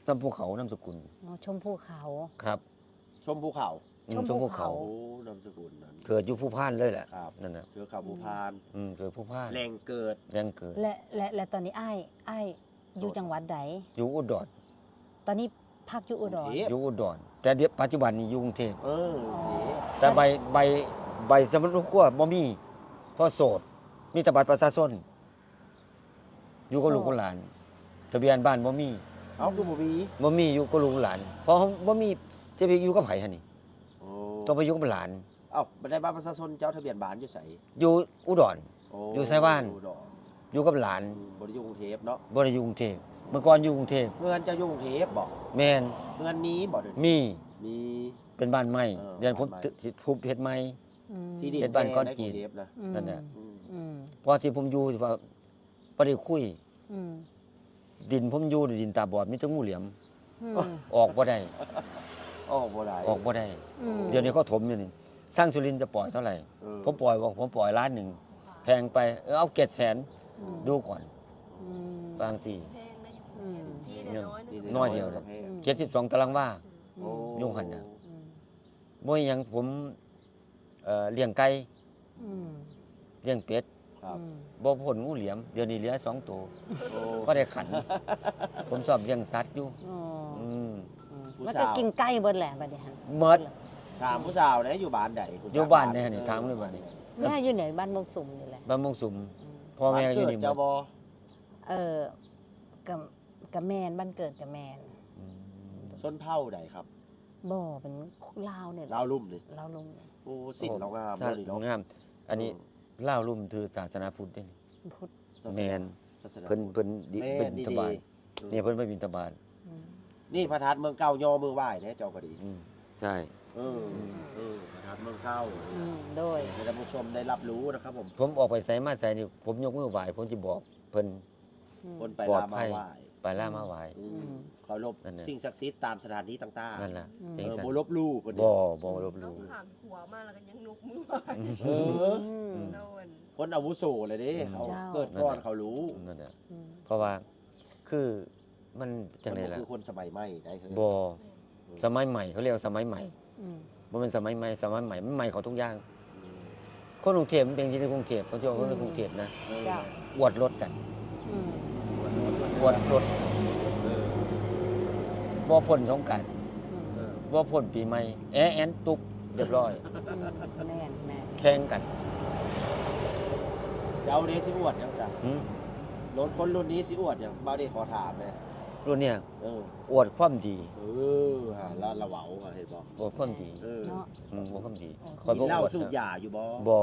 น้ำภูเขานามสกุล อ๋อชมภูเขา ครับ ชมภูเขา ชมภูเขา โอ้นามสกุลนั้น เกิดอยู่ภูพานเลยแหละ ครับ นั่นน่ะ เชื้อเขาภูพาน เกิดภูพาน แหล่งเกิด แรงเกิด และตอนนี้ไอ้อยู่จังหวัดใด อยู่อุดร ตอนนี้พักอยู่อุดร กรุงเทพ อยู่อุดรแต่เดี๋ยวปัจจุบันนี้อยู่กรุงเทพ เออ แต่ใบสมุดลูกขั้วบ่มีเพราะโสด มีแต่บัตรประชาชนอยู่กับลูกกับหลาน ทะเบียนบ้านบ่มี เอาคือบ่มี บ่มีอยู่กับลูกกับหลาน เพราะบ่มีจะไปอยู่กับไผหั่นนี่ โอ้ ต้องไปอยู่กับหลาน เอ้าบ่ได้บัตรประชาชนเจ้าทะเบียนบ้านอยู่ไส อยู่อุดร โอ้ อยู่ไสบ้าน อุดร อยู่กับหลาน บ่ได้อยู่กรุงเทพเนาะ บ่ได้อยู่กรุงเทพเมื่อก่อนอยู่กรุงเทพ เงินเจะอยู่กรุงเทพบ่ แม่น เงินมีบ่เดี๋ยวนี้ มี มี เป็นบ้านใหม่ เออ เดี๋ยวผม บ้านใหม่ สิทุบเฮ็ดใหม่ อืม ที่ดิน เป็นบ้านก้อน ใน จี กรุ น งเทพนะ นั่นแหละ อืม อืม เพราะที่ผมอยู่ว่าบ่ได้คุย อืม ดินผมอยู่ในดินตาบอดมีแต่งูเหลี่ยม อืม ออกบ่ได้ โอ้บ่ได้ ออกบ่ได้ อืม เดี๋ยวนี้เขาถมอยู่นี่สร้างสุรินทร์จะปล่อยเท่าไหร่ เออ ผมปล่อยบอกผมปล่อยล้านหนึ่งแพงไปเอา700,000 อืม ดูก่อน อืม บางที แพงนะอยู่ที่น้อย น้อยเดียว แพง 72 ตารางวา โอ้ ยุ่งหั่นน่ะ อืม บ่มีหยังผมเลี้ยงไก่ อืม เลี้ยงเป็ด ครับ อืม บ่พ้นงูเหลี่ยมเดี๋ยวนี้เหลือ2ตัว โอ้ ก็ได้ขัน ผมชอบเลี้ยงสัตว์อยู่ อ๋อ อืม อืม ผู้ มัน สาว ก็กินไก่เบิดแหละบัดนี้หั่น หมด ถามผู้สาวได้อยู่บ้านใดคุณ อยู่บ้านไหนนี่ถามเลยบ้านนี้ แม่อยู่ไหนบ้านมงสุมนี่แหละ บ้านมงสุม อืม พ่อแม่อยู่ บ้านเกิด นี่หม เจ้า ด บ่ เออกับแมนบ้านเกิดกับแมน อืม ส้นเผาใดครับ บ่เป็นลาวเนี่ยแหละ ลาวลุ่มนี่ ลาวลงเนี่ย โอ้สิ่งเรางาม ถ้า บ่นี่เนาะ งาม อันนี้เล่าวลุ่มถือศาสนาพุทธเด้นี่ พุทธ ศาสนา แม่น ศาสนา เพิ่น พุทธ เพิ่นดิ แม่ เพิ่น น บิณฑบาต ดีๆ เนี่ยเพิ่นไปบิณฑบาต อืม นี่พระธาตุเมืองเก่ายอมือไหว้เนี่ยเจ้าก็ดี อืมใช่ เออพระธาตุเมืองเก่า อืมโดย ให้ท่านผู้ชมได้รับรู้นะครับผม ผมออกไปไสมาไสนี่ผมยกมือไหว้ผมสิบอกเพิ่น อืม คนไป ปลอด ลามา ภัย ไหว้ ไปล่ามาไหว้ อืม อืม เคารพ นั่นแหละ สิ่งศักดิ์สิทธิ์ตามสถานที่ต่างๆ นั่นล่ะ อืม เองซั่น บ่ลบลู่เพิ่น บ่ เนี่ย บ่ลบห ต้อ ลู่ งผ่านหัวมาแล้วก็ยังนุกมือไหว เออ อืม โดน คนอาวุโสเลยเด้เขา เจ้า เกิดก่อนเขารู้ นั่นแหละ อืม เพราะว่าคือมันจังได๋ มัน ล่ะ คือคนสมัยใหม่ได้เฮ้ย บ่สมัยใหม่เขาเรียกว่าสมัยใหม่ อืม บ่แม่นสมัยใหม่สมัยใหม่มันใหม่เขาทุกอย่าง อืม คนกรุงเทพมันเป็นที่ในกรุงเทพเขาจะว่าคนในกรุงเทพนะ เออ เจ้า อวดรถกัน อืม อวดรถ เออ บ่พ้นสงกรานต์ อืม เออ บ่พ้นปีใหม่แอนตุกเรียบร้อย แม่นแม่น แข่งกัน เจ้านี้สิอวดยังซะ หืม รถคนรุ่นนี้สิอวดยังบ่ได้ขอถามเลย รุ่นเนี่ย เออ อวดความดี ฮะแล้วเราเว้าเห็นบ่ อวดความดี เนาะ อวดความดี คอย กินเหล้า อวด สูบ นะ ยาอยู่บ่ บ่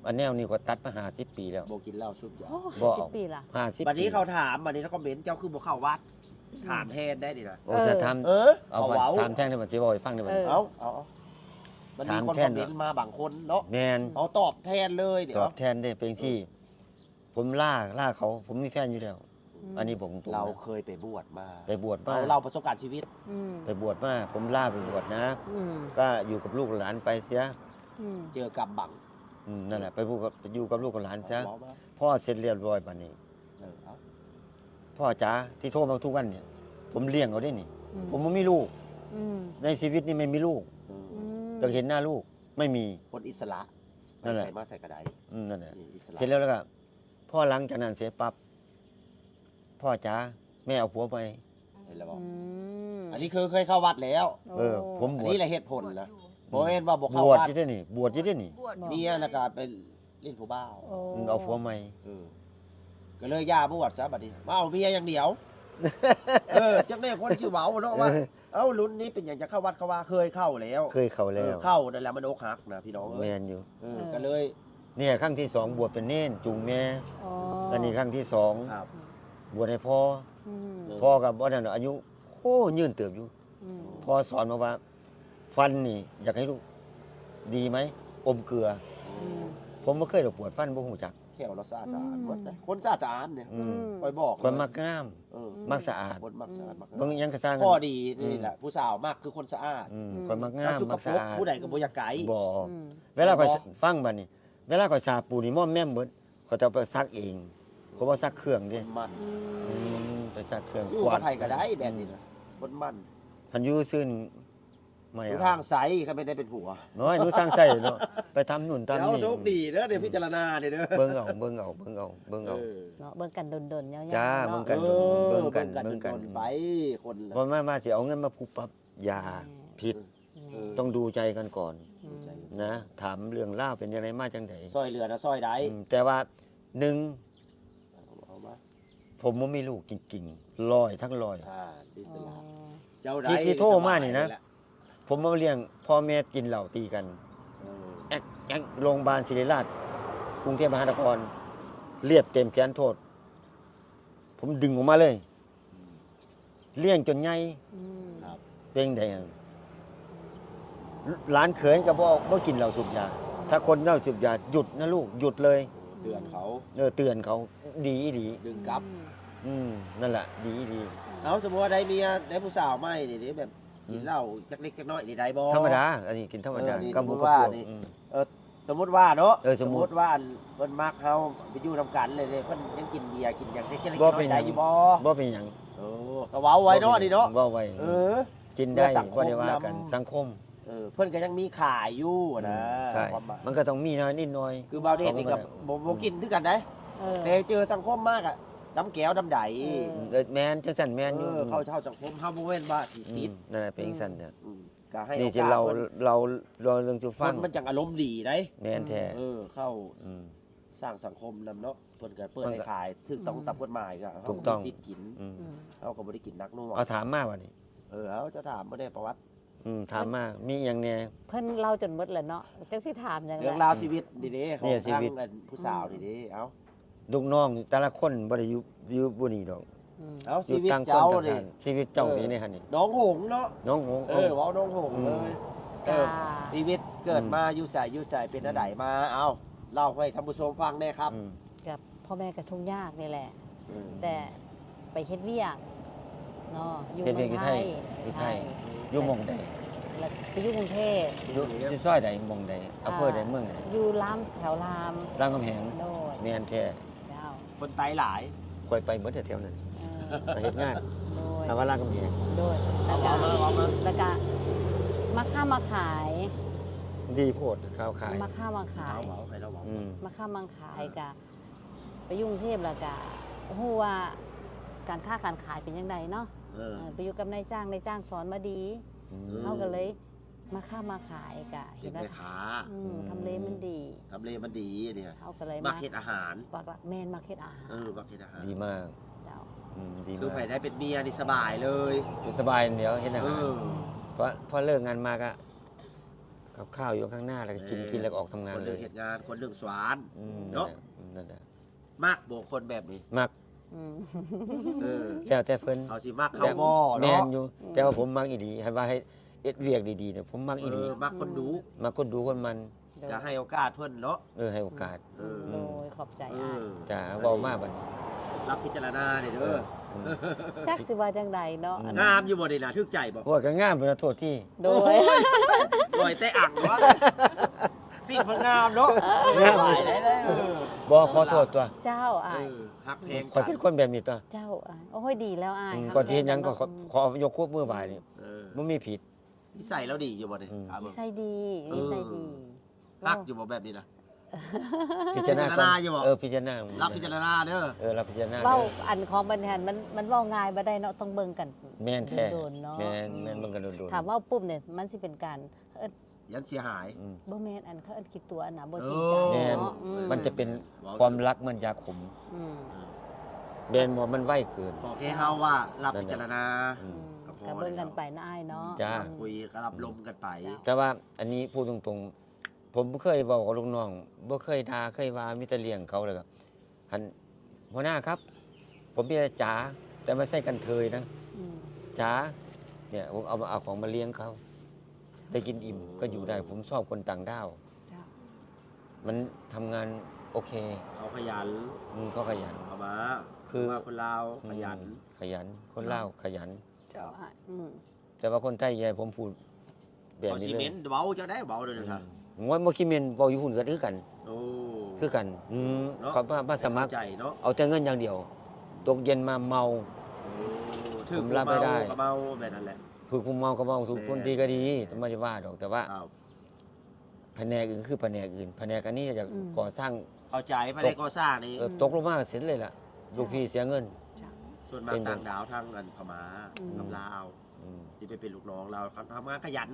อันแนวนี้ก็ตัดมา50 ปีแล้ว บ่กินเหล้าสูบยา โอ้ บ่ 50 ปีละ 50 บัดนี้เขาถามบัดนี้เขาคอมเมนต์เจ้าคือบ่เข้าวัดถามแทนได้ดินะ โอ้จะทำ เออ เอา เอาเว้า ถามแท่งได้บ่สิบ่ให้ฟังได้บ่ เอามันมีคน ถามแท คอน มเมนต์มาบางคนเนาะ แม่น เอาตอบแทนเลยเดี๋ย ต ว อบแทนได้เป็นที่ ผมล่าเขา ผมมีแฟนอยู่แล้ว อันนี้ผมตรงๆ เรา นะ เคยไปบวชมา ไปบวชมา เราประสบการณ์ชีวิต อืม ไปบวชมาผมล่าไปบวชนะ อืม ก็อยู่กับลูกกับหลานไปเสีย อืม เจอกับบัง นั่นแหละไปอยู่กับลูกกับหลานเสีย บอกมา พ่อเสร็จเรียบร้อยบัดนี้ เอา พ่อจ๋าที่โทรมาทุกวันเนี่ย ผมเลี้ยงเขาได้นี่ อืม ผมไม่มีลูก อืม ในชีวิตนี่ไม่มีลูก เออ อืม อยากเห็นหน้าลูกไม่มี คนอิสระ นั่นแหละ ใส่มาใส่กระได นั่นแหละ นี่อิสระ เสร็จแล้วก็พ่อหลังจากนั้นเสร็จปั๊บพ่อจ๋าแม่เอาผัวไป เห็นแล้วบอก อืม อันนี้คือเคยเข้าวัดแล้ว เออผม อัน บวช นี้แหละเหตุผลแล้วบ่เห็นว่าบ่ บ เข้าว ช วัด อยู่ได้นี่ บวชอยู่ได้นี่ บวช เมียแล้วก็ไปเล่นผู้บ่าว โอ้ เอาผัวใหม่ เออก็เลยย่าบวชซะบัดนี้มาเอาเมียอย่างเดียว จังได้คนชื่อเว้าเนาะว่า เอ้ารุ่นนี้เป็นอย่างจะเข้าวัดเขาว่าเคยเข้าแล้ว เคยเข้าแล้ว เข้านั่นแหละมันอกหักนะพี่น้อง แม เอ้ย นอยู่ ก็เลย เนี่ยครั้งที่ 2 บวชเป็นเน้นจูงแม่ อ๋อ อันนี้ครั้งที่ ครับ 2 บวชให้พ่อ อืม พ่อกับว่านั่นอายุโอ้ยืนเติบอยู่ อืม พ่อสอนมาว่า ฟันนี่ อยากให้ลูกดีไหมอมเกลือ อืม ผมไม่เคยได้ปวดฟันบ่ฮู้จัก แค่เราสะอาด อืม หมดเลยคนสะอาดเนี่ย อืม คอยบอก คนมักงาม เออ มักสะอาด คนมักสะอาดมัก เบิ่งหยังกระสร้าง ข้อดีนี่แหละผู้สาวมากคือคนสะอาด คนมักงาม สุข มัก ภ สะ พ อาด ผู้ใดก็บ่อยากไกล บ่ อืม เวลาข่อย บ่ ฟังบัดนี้ เวลาข่อยสาปูนี่ม่อมแม่มเบิดเขาจะเอาไปซักเองเขาบ่ซักเครื่องเด้ มัน อืม ไปซักเครื่อง อยู่กับไผก็ได้แบบนี้นะคนมัน หันอยู่ซื่นไม่ อยู่ เอา ทางใสเขาไม่ได้เป็นผัว น้อยหนูทางใส่เนาะไปทำนู่นทำ เดี๋ยว นี่ โชคดีเด้อเดี๋ยวพิจารณาเด้อ เบิ่งเอาเบิ่งเอาเบิ่งเอาเบิ่งเอา เนาะเบิ่งกันดนๆยาวๆ จ้า เนาะ เบิ่งกัน เบิ่ เบิ่งกัน เบิ่งกันไปคนละ บ่มาสิเอาเงินมาผูกปรับอย่าผิด เออ ต้องดูใจกันก่อน อืม นะ ถามเรื่องเล่าวเป็นยังไงมาจังได ซอยเหลือนะซอยใด แต่ว่าหนึ่ง เอามา ผมบ่มีลูกจริงๆร้อยทั้งร้อย ดิส อ๋อ ลาเจ้าใด ที่โทรมานี่นะ สบยแหล ผมมาเลี้ยงพ่อแม่กินเหล้าตีกัน เออ แอกโรงพยาบาลศิริราชกรุงเทพมหานครเลียดเต็มแขนโทษ ผมดึงออกมาเลย เลี้ยงจนใหญ่ อืม ครับ เป็นไดอะหลานเขยก็บ่กินเหล้าสูบยา ถ้าคนเหล้าสูบยาหยุดนะลูกหยุดเลย เตือนเขา เตือนเขาดีดี ดึงกลับ นั่นแหละดีดี เอาสมมติว่าได้เมียได้ผู้สาวใหม่นี่แบบกินเหล้าจักเล็กจักน้อยนี่ได้บ่ ธรรมดาอันนี้กินธรรมดา นี่ กับ สม ห มุ มู ติ กับ ว่า พวก นี่ อืม สมมุติว่าเนาะ สมมุติ ว่าเพิ่นมักเฮาไปอยู่นํกันเลยเพิ่นยังกินเบียร์กินหยังเล็กๆ บ่ น้ เป็ อน ย ห ได้ ยัง อยู่บ่ บ่เป็นหยัง เออก็เว้าไว้เนาะนี่เนาะ เว้าไว้ เออ กินได้ เพื่อสังคม บ่ได้ว่ากัน นำ สังคม เพิ่นก็ยังมีขายอยู่นะ ใช่ ความหมาย มันก็ต้องมีน้อยนิดหน่อย คือบาวเดชนี่กับบ่กินคือกันได้ เออ แต่เจอสังคมมากอะน้ำแก้วน้ำใด แมนจังซั่นแมนอยู่ เข้าเช่าสังคมเฮาบ่เว้นว่าสิติด นั่นแหละเป็นจังซั่นเนี่ย ก็ให้ นี่ โอก ที่ าส เรา เพิ่น เราเรื่องสู่ ค ฟัง นมันจังอารมณ์ดีได้ แมนแท้ เข้า อืม สร้างสังคมนำเนาะเพิ่นก็เปิด มัน ให้ ก็ ขายถูกต้องตามกฎหมายก็ ถูกต้อง เฮามีสิทธิ์กิน อืม อืม เฮาก็บ่ได้กินนักนัว เอาถามมาบัดนี้ เอาจะถามบ่ได้ประวัติ ถามมามีหยังแน่ เพิ่นเล่าจนหมดแล้วเนาะจักสิถามหยัง เรื่อง ล่ะ ราวชีวิตดีๆของ เนี่ยชี ทาง วิต ผู้สาวดีๆเอา ลูกน้องแต่ละคนบ่ได้อยู่บ่นี่ดอก อืม เอา อ ชี ยู่ วิต ต่างคน เจ้า ต่าง ดิ ทางชีวิตเจ้านี่นี่หั่นนี่ น้องหงส์เนาะ น้องหง เว้าน้องหงส์เลย จ้า ชีวิตเกิดมาอยู่ใส่เป็นอันใดมาเอาเล่าให้ท่านผู้ชมฟังแน่ครับ กับพ่อแม่ก็ทุกข์ยากนี่แหละ อืม แต่ไปเฮ็ดเวียกเนาะอยู่ เฮ็ด เมื เวีย อก ง อยู่ ไท ไท ย ยอยู่ไทยอยู่หม่องใด แล้วไปอยู่กรุงเทพ อยู่ซอยใดหม่องใดอำเภอใดเมืองใด อยู่รามแถวราม รามคำแหง โดด แม่นแท้ เจ้า คนไตหลาย ค่อยไปหมดแถวๆนั้น เออ ไปเฮ็ดงาน โดย ถามว่ารามคำแหง โดยแล้วก็ เอามา แล้วก็มาค้ามาขาย ดีโพดข้าวขาย มาค้ามาขาย เอาให้เราบอก มาค้ามาขายกะไปอยุ่กรุงเทพแล้วกะฮู้ว่าการค้าการขายเป็นยังไงเนาะ ไปอยู่กับนายจ้างสอนมาดี เขาก็เลยมาค้ามาขายกะ เห็ เห็ น น ไหม ว่า ขา ทำเลมันดี ทำเลมันดีเนี่ย เขาก็เลย มาเฮ็ดอาหาร ปักหลักแมนมาเฮ็ดอาหาร มาเฮ็ดอาหาร ดีมาก เจ้า อืม ดี คือ มา ไผ ก ได้เป็นเมียนี่สบายเลย อยู่สบายเดี๋ยวเห็นอา เอ หาร อ พอเลิกงานมาก็กับข้าวอยู่ข้างหน้าแล้วก็กินแล้วก็ออกทำงาน คนห เล นึ่ง ย เฮ็ดงานคนหนึ่งสวาน อืม เนาะ นั่นแหละ มากบ่คนแบบนี้ มัก อืม เออ แล้วแต่เพิ่น เอาสิมักเข้าบ่ แม่น เนาะ อยู่ แต่ว่าผมมักอีดีให้ว่าให้เอ็ดเวียกดีๆเนี่ยผมมักอีดี มักคนดู มักคนดูคนมัน จะให้โอกาสเพิ่นเนาะ ให้โอกาส เออ โดยขอบใจ เอ อ้าย อ จะเว้ามากบัดนี้ รับพิจารณาเด้อเด้อ จักสิว่าจังใดเนาะ งามอยู่บ่นี่น่ะทึกใจบ่ พวกก็งามเป็นโทษที่ โดย ลอยแต่อ่างวะสิ่งมันงามเนาะ งาม หลายได้เลยเออ บ่ขอโทษตัว เจ้า เอ อ้าย อฮักเพลง ขอยเป็นคนแบบนี้ตัว เจ้าอ้ายโอ้ยดีแล้วอ้าย ก่อนที่เฮ็ดหยังก็ขอยกควบมือไหว้นี่ เออ บ่มีผิด นิสัยเราดีอยู่บ่นี่ อืม ถาม นิ เบิ่ง สัยดีนิสัยดี ฮักอยู่บ่แบบนี้นะ พิจารณา พิจารณาอยู่บ่ พิจารณา รับพิจารณาเด้อ รับพิจารณา เว้าอันของบันหันมันเว้าง่ายบ่ได้เนาะต้องเบิ่งกัน แม่นแท้ โดนๆเนาะ แม่นมันก็โดนๆ ถามว่าปุ๊บเนี่ยมันสิเป็นการเอิ้น ยันเสียหาย อืม บ่แม่นอันเขาเอิ้นคิดตัวอันน่ะบ่จริงใจ แม่น เนาะอื มันจะเป็นความรักเหมันยาขม อืม แม่นบ่มันไวเกิน ขอแค่เฮาว่ารับพิจารณา อืม ก็พอ ก็เบิ่งกันไปนะอ้ายเนาะ จ้า คุยก็รับลมกันไป แต่ว่าอันนี้พูดตรงๆ ผมเคยบอกกับลูกน้องบ่เคยด่าเคยว่ามีแต่เลี้ยงเขาเลยครับหันหัวหน้าครับ ผมมีแต่จ๋าแต่ไม่ใช่กันเทยนะ อืม จ๋าเนี่ยผมเอาของมาเลี้ยงเขาได้กินอิ่มก็อยู่ได้ ผมชอบคนต่างด้าว เจ้า มันทำงานโอเค เขาขยัน เขาขยัน เอามา คือ ว่าคนลาวขยัน ขยัน คนลาวขยัน เจ้าอ้ายอืม แต่ว่าคนไทยใหญ่ผมพูดแบบ ขอ นี้ ซี เล เม ย นต์เบาจะได้เบาเลยนะครับ งอนบ่คิเมนบ่อยู่หุ่นกันคือกัน โอ้ คือกัน เนาะ เขามาสมัคร เข้าใจเนาะ เอาแต่เงินอย่างเดียว ตกเย็นมาเมา ถึง ผมรับไม่ได้ ก็เมาแบบนั้นแหละ คือผู้เมาก็เมาถูกคนดีก็ดีแต่ไม่ได้ว่าดอกแต่ว่า อ้าว แผนกอื่นคือแผนกอื่นแผนกอันนี้จะก่อสร้าง เข้าใจภายในก่อสร้างนี่ ตกลงมาเสร็จเลยล่ะลูกพี่เสียเงิน เจ้า ส่วนมากต่างดาวทางอันพม่า อืม กับลาว อืม ที่ไปเป็นลูกน้องเราเขาทำงานขยัน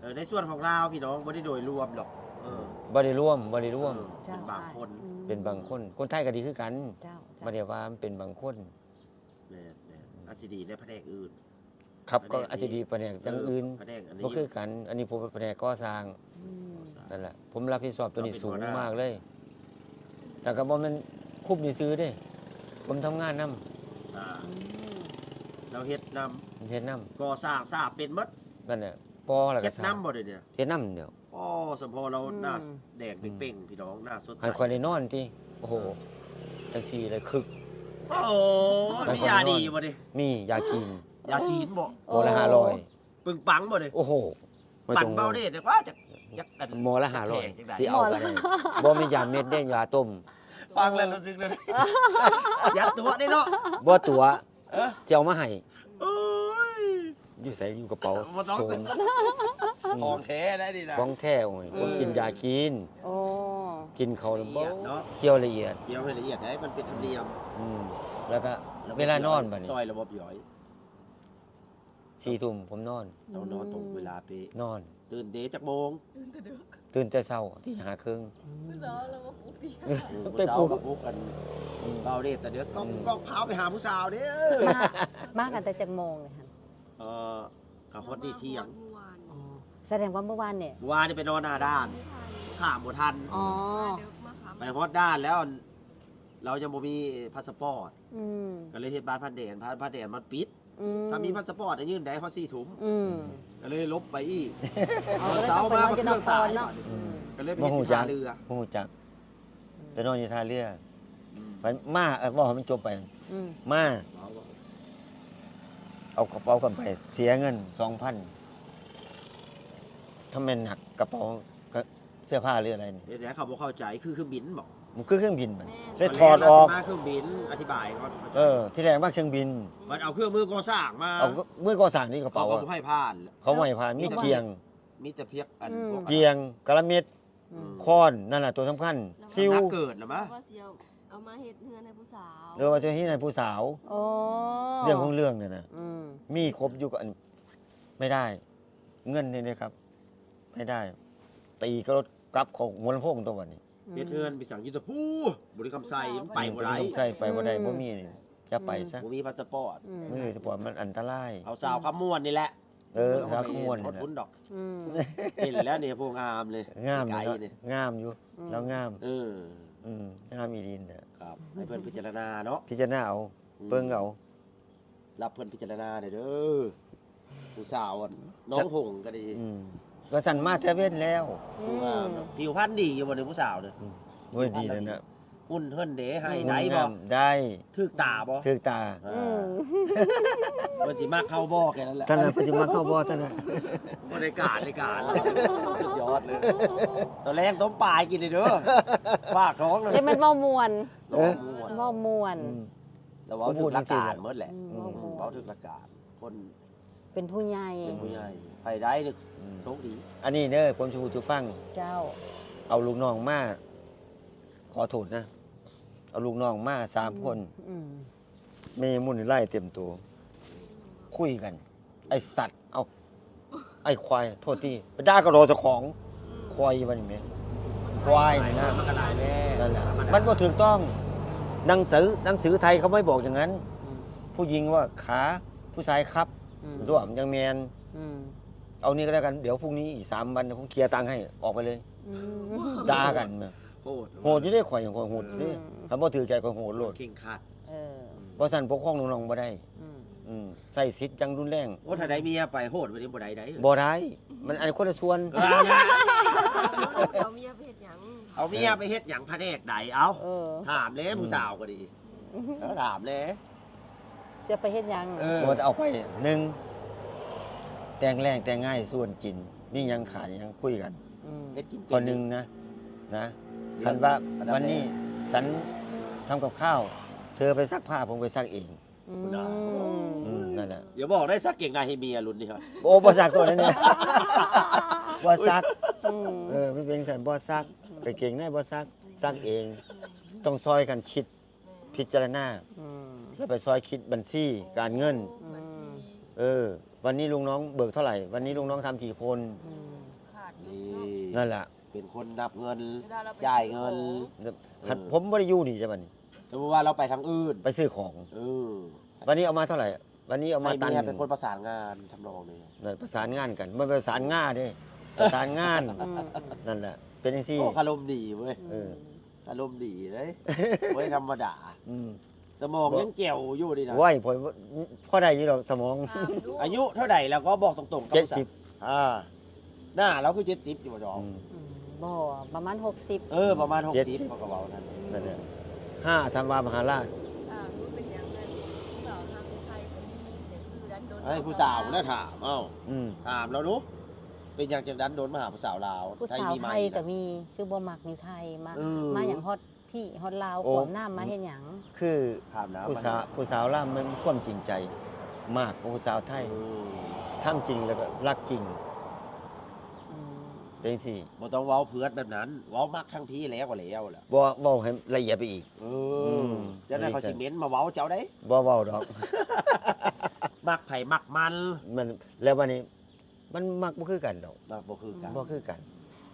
อืม ในส่วนของลาวพี่น้องไม่ได้โดยรวมหรอกเออ บ่ได้ร่วมบ่ได้ร่วม เจ้า เป็นบางคน อืม เป็นบางคน คนไทยก็ดีคือกัน เจ้าเจ้า บ่ได้ว่ามันเป็นบางคน แม่อาชีดีในแผนกอื่น ครับก็อาจจะดีแผนกอย่างอื่น แผนกอันนี้ บ่คือกัน อันนี้ผมเป็นแผนกก่อสร้าง อืม นั่นแหละผมรับผิดชอบตัวนี้ เราเป็น สูง หัวหน้าม มากเลย แต่ก็บ่แม่นคุบนี่ซื้อเด้ ผมทำงานนํ อ่า อืม เราเฮ็ดน เฮ็ดนํ ำก่อสร้างทราบเป็นหมด นั่นแหละปอแล้ว เฮ็ ก็ ด สร้าง น้ำบ่เดี๋ยวนี้ เฮ็ดนํเดียว อ๋อสมพอเราหน้าแดงเป่งๆพี่น้องหน้าสดใส หันคอยได้นอนติโอ้โหจังซี่เลยคึก โอ้มียาดีบ่ดิ มียากิน ยาจีนบ่ โมละ500 ปึงปังบ่ดิ โอ้โหไม่ ปั่ ต้ น อง เบาเด้แต่ว่าจะกัน โมละ แพงจัง 500 ใด สิเอาไปได้บ่มียาเม็ดเด้ยาต้ม ฟังแล้วรู้สึกเลยยัดตัวได้เนาะ บ่ตัว เออ สิเอามาให้ โอ้ย อยู่ใส่อยู่กระเป๋า บ่ต้อง โซน ของแท้ได้ดินะ ของแท้โอ้ยผมกินยากิน โอ้ กินเขาวแล้วบ่ ละเอียดเนาะ เคี่ยวละเอียด เดี๋ยวให้ละเอียดได้มันเป็นธรรมเนียม อืมแล้วก็เวลานอนบัดนี้ ซอยระบบย่อย 4 ทุ่มผมนอน เรานอนตรงเวลาเป๊ะ นอน ตื่นเดจักโมง ตื่นแต่เช้าตีห้าครึ่ง ผู้สาวเรามาปลุกตี ไปปลุก เช้ากับพวกกันเบาเดชแต่เดี๋ยวก็พาไปหาผู้สาวเด้อ มากันแต่จักโมงเลยค่ะ เออกับฮอตดีเที่ยง เมื่อวาน อ๋อแสดงว่าเมื่อวานเนี่ย วานนี่ไปนอนหน้าด้าน ไม่ทัน ข้ามบ่ทัน อ๋อ เด็กมาค้ำ ไปฮอตด้านแล้ว เราจะบ่มีพาสปอร์ต อืม ก็เลยเฮ็ดบ้านพันเดนพันเดนมันปิด อืม ถ้ามีพาสปอร์ตจะยื่นได้เขา4 ถุง อืม ก็เลยลบไปอีก เอาก็เลยต้องไปนอนที่นครเนาะ อืม ก็เลยไป บ่ เฮ็ด ฮู้ ที่ จั ท่าก เรือ บ่ฮู้จักไปนอนอยู่ท่าเรือไปมาว่าให้มันจบไป อืม มาเอากระเป๋ากันไป เสียเงิน 2,000ถ้าแม่นหนักกระเป๋าก็เสื้อผ้าหรืออะไรนี่ เดี๋ยวเขาบ่เข้าใจคือเครื่องบินบอก มันคือเครื่องบินมัน แม่ เลยถอดออก มาเครื่องบินอธิบายเขา ที่แรกว่าเครื่องบิน มันเอาเครื่องมือก่อสร้างมา เอามือก่อสร้างนี่กระ เขา เป๋า ก็ อะ บ่ให้ผ่าน เขาไม่ให้ผ่านมีเกียง มีแต่เพียกอันพวก เกียงกะละเม็ด อืม ค้อนนั่นแหละตัวสำคัญซิว นักเกิดเหรอมะ ว่าเสียวเอามาเฮ็ดเฮือนให้ผู้สาว เรือว่าจะที่ไหนผู้สาว โอ้ เรื่องของเรื่องเนี่ยนะ อืม มีครบอยู่กับอันไม่ได้ เงินนี่นะครับ ไม่ได้ ตีก็รถกลับของมวลำโพงตัววันนี้ เฮ็ดเฮือนไปสั่งยุทธภูบริคำไซไปบ่ได้ ใช่ไปบ่ได้บ่มีนี่ อย่าไปซะ บ่มีพาสปอร์ต มื้อนี้สปอร์ตมันอันตราย เอาสาวขมวนนี่แหละ สาวขมวน รถพุ่นดอก อืม เห็นแล้วเนี่ยพวกงามเลย งามอ ไกล ยู่ เนี่ย งามอยู่ อืม แล้วงาม เออ งามอีหลีนเด้อ ครับให้เพิ่นพิจารณาเนาะ พิจารณาเอาเบิ่งเอา รับเพิ่นพิจารณาเด้อผู้สาวอะน้องหงก็ดี ก็สั่นมาแต่เว้นแล้ว ผู้งามเนาะผิวพรรณดีอยู่บ่เนี่ยผู้สาวเนี่ย โอ้ยดีแล้วนะ หุ่นเฮิรนเด้ให้ หุ่น ได้ งา บ่ มได้ ถึกตาบ่ ถึกตา อืม เพิ่นสิมาเข้าบ่แค่นั้นแหละ ท่านน่ะปฏิมาเข้าบ่ท่านน่ะ บ่ได้การสุดยอดเลยตอนแรกต้มปลากินเลยเด้อฝากท้องเลย จะเป็นเว้ามวน น้องม่วน เว้ามวน แล้วเว้าถึงหลักการหมดแหละ อืม เว้าถึงหลักการคน เป็นผู้ใหญ่ เป็นผู้ใหญ่ไปได้นึกโชคดี อันนี้เด้อผมชูทุฟัง เจ้า เอาลูกน้องมาขอโทษนะ เอาลูกน้องมา3 คน อืม แม่มุ่นไล่เต็มตัว คุยกัน ไอสัตว์ เอาไอควาย โทษทีไปด่ากระโดดเจ้าของ ควายวันนี้แม่ควายนี่นะ มันก็ได้แม่ นั่นแหละมันก็ถูกต้องหนังสือไทยเขาไม่บอกอย่างนั้น อืม ผู้หญิงว่าขาผู้ชายครับ อืม ร่วมยังแมน อืม เอานี่ก็แล้วกันเดี๋ยวพรุ่งนี้อีก3 วันผมเคลียร์ตังค์ให้ออกไปเลย อืม ด่ากันนะ โหด โหดที่ได้ข่อยอย่างข่อยโหดนี่ อืม ถ้าบ่ถือใจข่อยโหดโลด เข่งขาด เออ บ่สั่นปกครองน้องๆบ่ได้ อืม ใส่สิทธิ์จังรุนแรง ว่าถ้าได้เมียไปโหดวันนี้บ่ได้ได้ บ่ได้มันอันคนละส่วน เอาเมียไปเฮ็ดหยัง เอาเมียไปเฮ็ดหยังพะแนกใดเอา เออ ถามเลยผู้สาวก็ดีแล้วถามเลย เสียไปเฮ็ดหยัง บ่จะเอาไปหนึ่งแต่งแรงแต่งง่ายส่วนจินนี่ยังขายยังคุยกัน ม เฮ็ดกิน คนหนึงนะคันว่าวันนี้ฉันทำกับข้าว เธอไปซักผ้าผมไปซักเอง อืม นั่นแหละ อย่าบอกได้สักเก่งนายให้เมียรุ่นนี้ครับ โอ้บ่ซักตัวนั้นเนี่ยบ่ซัก อืม ไม่เป็นสันบ่ซักไปเก่งได้บ่ซักเอง ต้องซอยกันคิดพิจารณา อืม แล้วไปซอยคิดบัญชีการเงิน อืม วันนี้ลุงน้องเบิกเท่าไหร่ วันนี้ลุงน้องทำกี่คน อืม ขาด นี่ นั่นแหละ เป็นคนนับเงิน เวลาเราไป จ่ายเงิน ผมบ่ได้อยู่นี่จ้ะบัดนี้ สมมติว่าเราไปทางอื่น ไปซื้อของ วันนี้เอามาเท่าไหร่ วันนี้เอามา ให้ ตัน เมี ห ย นึ่ง เป็นคนประสานงานทำนองนี้ นั่นประสานงานกันมันประสานงานเด้ประสานงาน อืม นั่นแหละ เป็นจังซี่ โอ้อารมณ์ดีเว้ย เออ อารมณ์ดีเลยเว้ยธรรมดา อืม สมองยังเกี่ยวอยู่ดีนะ ไหวผมพอได้อยู่ดอกสมอง อายุเท่าไหร่แล้วก็บอกตรงๆกับผู้สาว 70 หน้าเราคือ70อยู่บ่จอ อืม อืมบ่ประมาณ60 ประมาณ 70 60ก็เว้านั่น นั่นแหละ5ธันวามหาราช รู้เป็นหยังไงสาวทางไทยคนนี้เด็กคือดันโดน ไอ้ผู้สาวน่ะถามเอ้า อืม ถามเราดูเป็นอย่างจังดันโดนมาหาผู้สาวลาว ผู้สาว หม ไทยก็มีคือบ่มักอยู่ไทยมา เออ มาอย่างฮอดพี่ฮอดลาว โอ้ ขวมน้ำมาเฮ็ดหยัง คือ ถามนะ ผู้สาวล่ามมันมีความจริงใจ มากกว่าผู้สาวไทยทำจริงแล้วก็รักจริง อืม เป็นสิ บ่ต้องเว้าเพือดแบบนั้น เว้ามักทั้งพี่แล้วก็แล้วแหละ บ่เว้าให้ละเอียดไปอีก ม จะได้เขาสิเม้นมาเว้าเจ้าได้ บ่เว้าดอก มักไผมักมัน มันแล้ววันนี้มันมักบ่คือกันดอก มักบ่คือกัน บ่คือกัน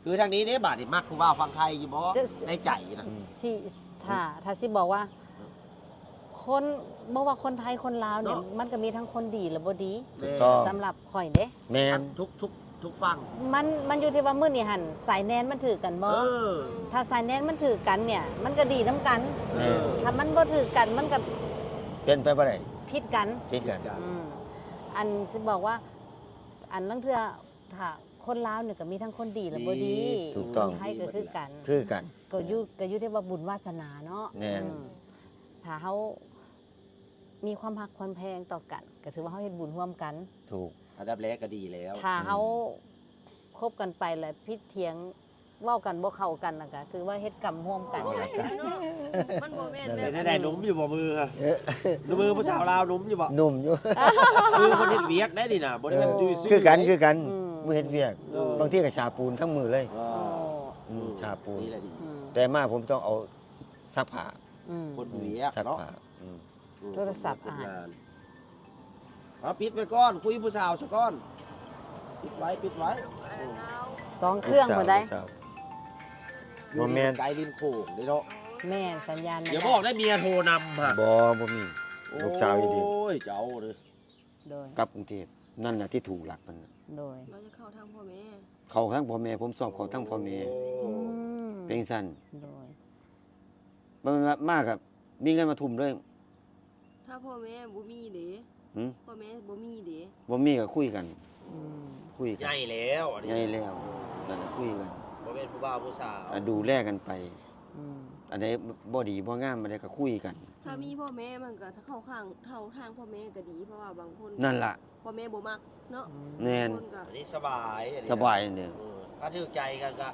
คือทางนี้เนี่ยบาดนี่มักผู้บ่าวฟังไทยอยู่บ่ในใจนะ อืม ที่ถ้าสิบอกว่า คนบ่ว่าคนไทยคนลาวเนี่ย เนาะ มันก็มีทั้งคนดีและบ่ดี ถูกต้อง สำหรับข่อยเด้ แม่น ทุกฟัง มันอยู่ที่ว่ามื้อนี้หั่นสายแนนมันถือกันบ่ อ ถ้าสายแนนมันถือกันเนี่ย มันก็ดีนํกัน แม่น ถ้ามันบ่ถือกันมันก็ เป็นไปบ่ได้ ผิดกัน คิดกัน อืมอันสิบอกว่า อันลังเทื่อถ้าคนลาวเนี่ยก็มีทั้งคนดีและบ่ดี ถูกต้อง คนไทยก็คือกัน คือกัน ก็อยู่ที่ว่าบุญวาสนาเนาะ แน่น อืมถ้าเฮามีความรักความแพงต่อกัน ก็ถือว่าเฮาเฮ็ดบุญร่วมกัน ถูก อันดับแรกก็ดีแล้ว ถ้าเฮาคบกันไปแล้วพิดเถียงเว้ากันบ่เข้ากันน่ะก็ถือว่าเฮ็ดกรรมร่วมกัน มันโมเมนต์ เป็น แบบ ได้หนุ่มอยู่บ่มืออะมือผู้สาวลาวหนุ่มอยู่บ่ หนุ่มอยู่ มือคนเฮ็ดเวียกได้ดิน่ะบ่ได้เป็นจุ้ยซื่ คือกัน ได้ คือกัน อืม มือเฮ็ดเวียก บางทีก็ชาปูนทั้งมือเลย อ่า โอ้ ชาปูน นี่แหละดี อืม แต่มาผมต้องเอาซักผ้า อืม คนเวียก ซัก เนาะ ผ้าอืม โทรศัพท์อ่าน เอาปิดไปก่อนคุยผู้สาวซะก่อนปิดไว้ สองเครื่องบ่ได้ สาว อยู่ บ่แม่น ไกลลินโขงเด้เนาะ แม่นสัญญาณมัน อย่าบอกได้เมียโทรนำฮะ บ่มี ลูกสาวอีดี โอ้ยเจ้าเลย โดย กลับกรุงเทพนั่นน่ะที่ถูกหลักมันน่ะ โดย เราจะเข้าทางพ่อแม่ เขาทั้งพ่อแม่ผมสอบเขาทั้งพ่อแม่ อืม เป็นสั้น โดย มันมากครับมีเงินมาทุ่มเลย ถ้าพ่อแม่บ่มีเด้ หึ พ่อแม่บ่มีเด้ บ่มีก็คุยกัน อืม คุยกั ใหญ่แล้วอันนี้ ใหญ่แล้วนั่นน่ะคุยกัน บ่เป็นผู้บ่าวผู้สาว ดูแลกันไป อืม อันใดบ่ดีบ่งามอันใดก็คุยกัน ถ้ามีพ่อแม่มันก็ถ้าเข้าข้างทางพ่อแม่ก็ดีเพราะว่าบางคน นั่นล่ะ พ่อแม่บ่มักเนาะ แน่น บางคนก็ อันนี้สบายอันนี้ สบายเนี่ย ถ้าถือใจกันก็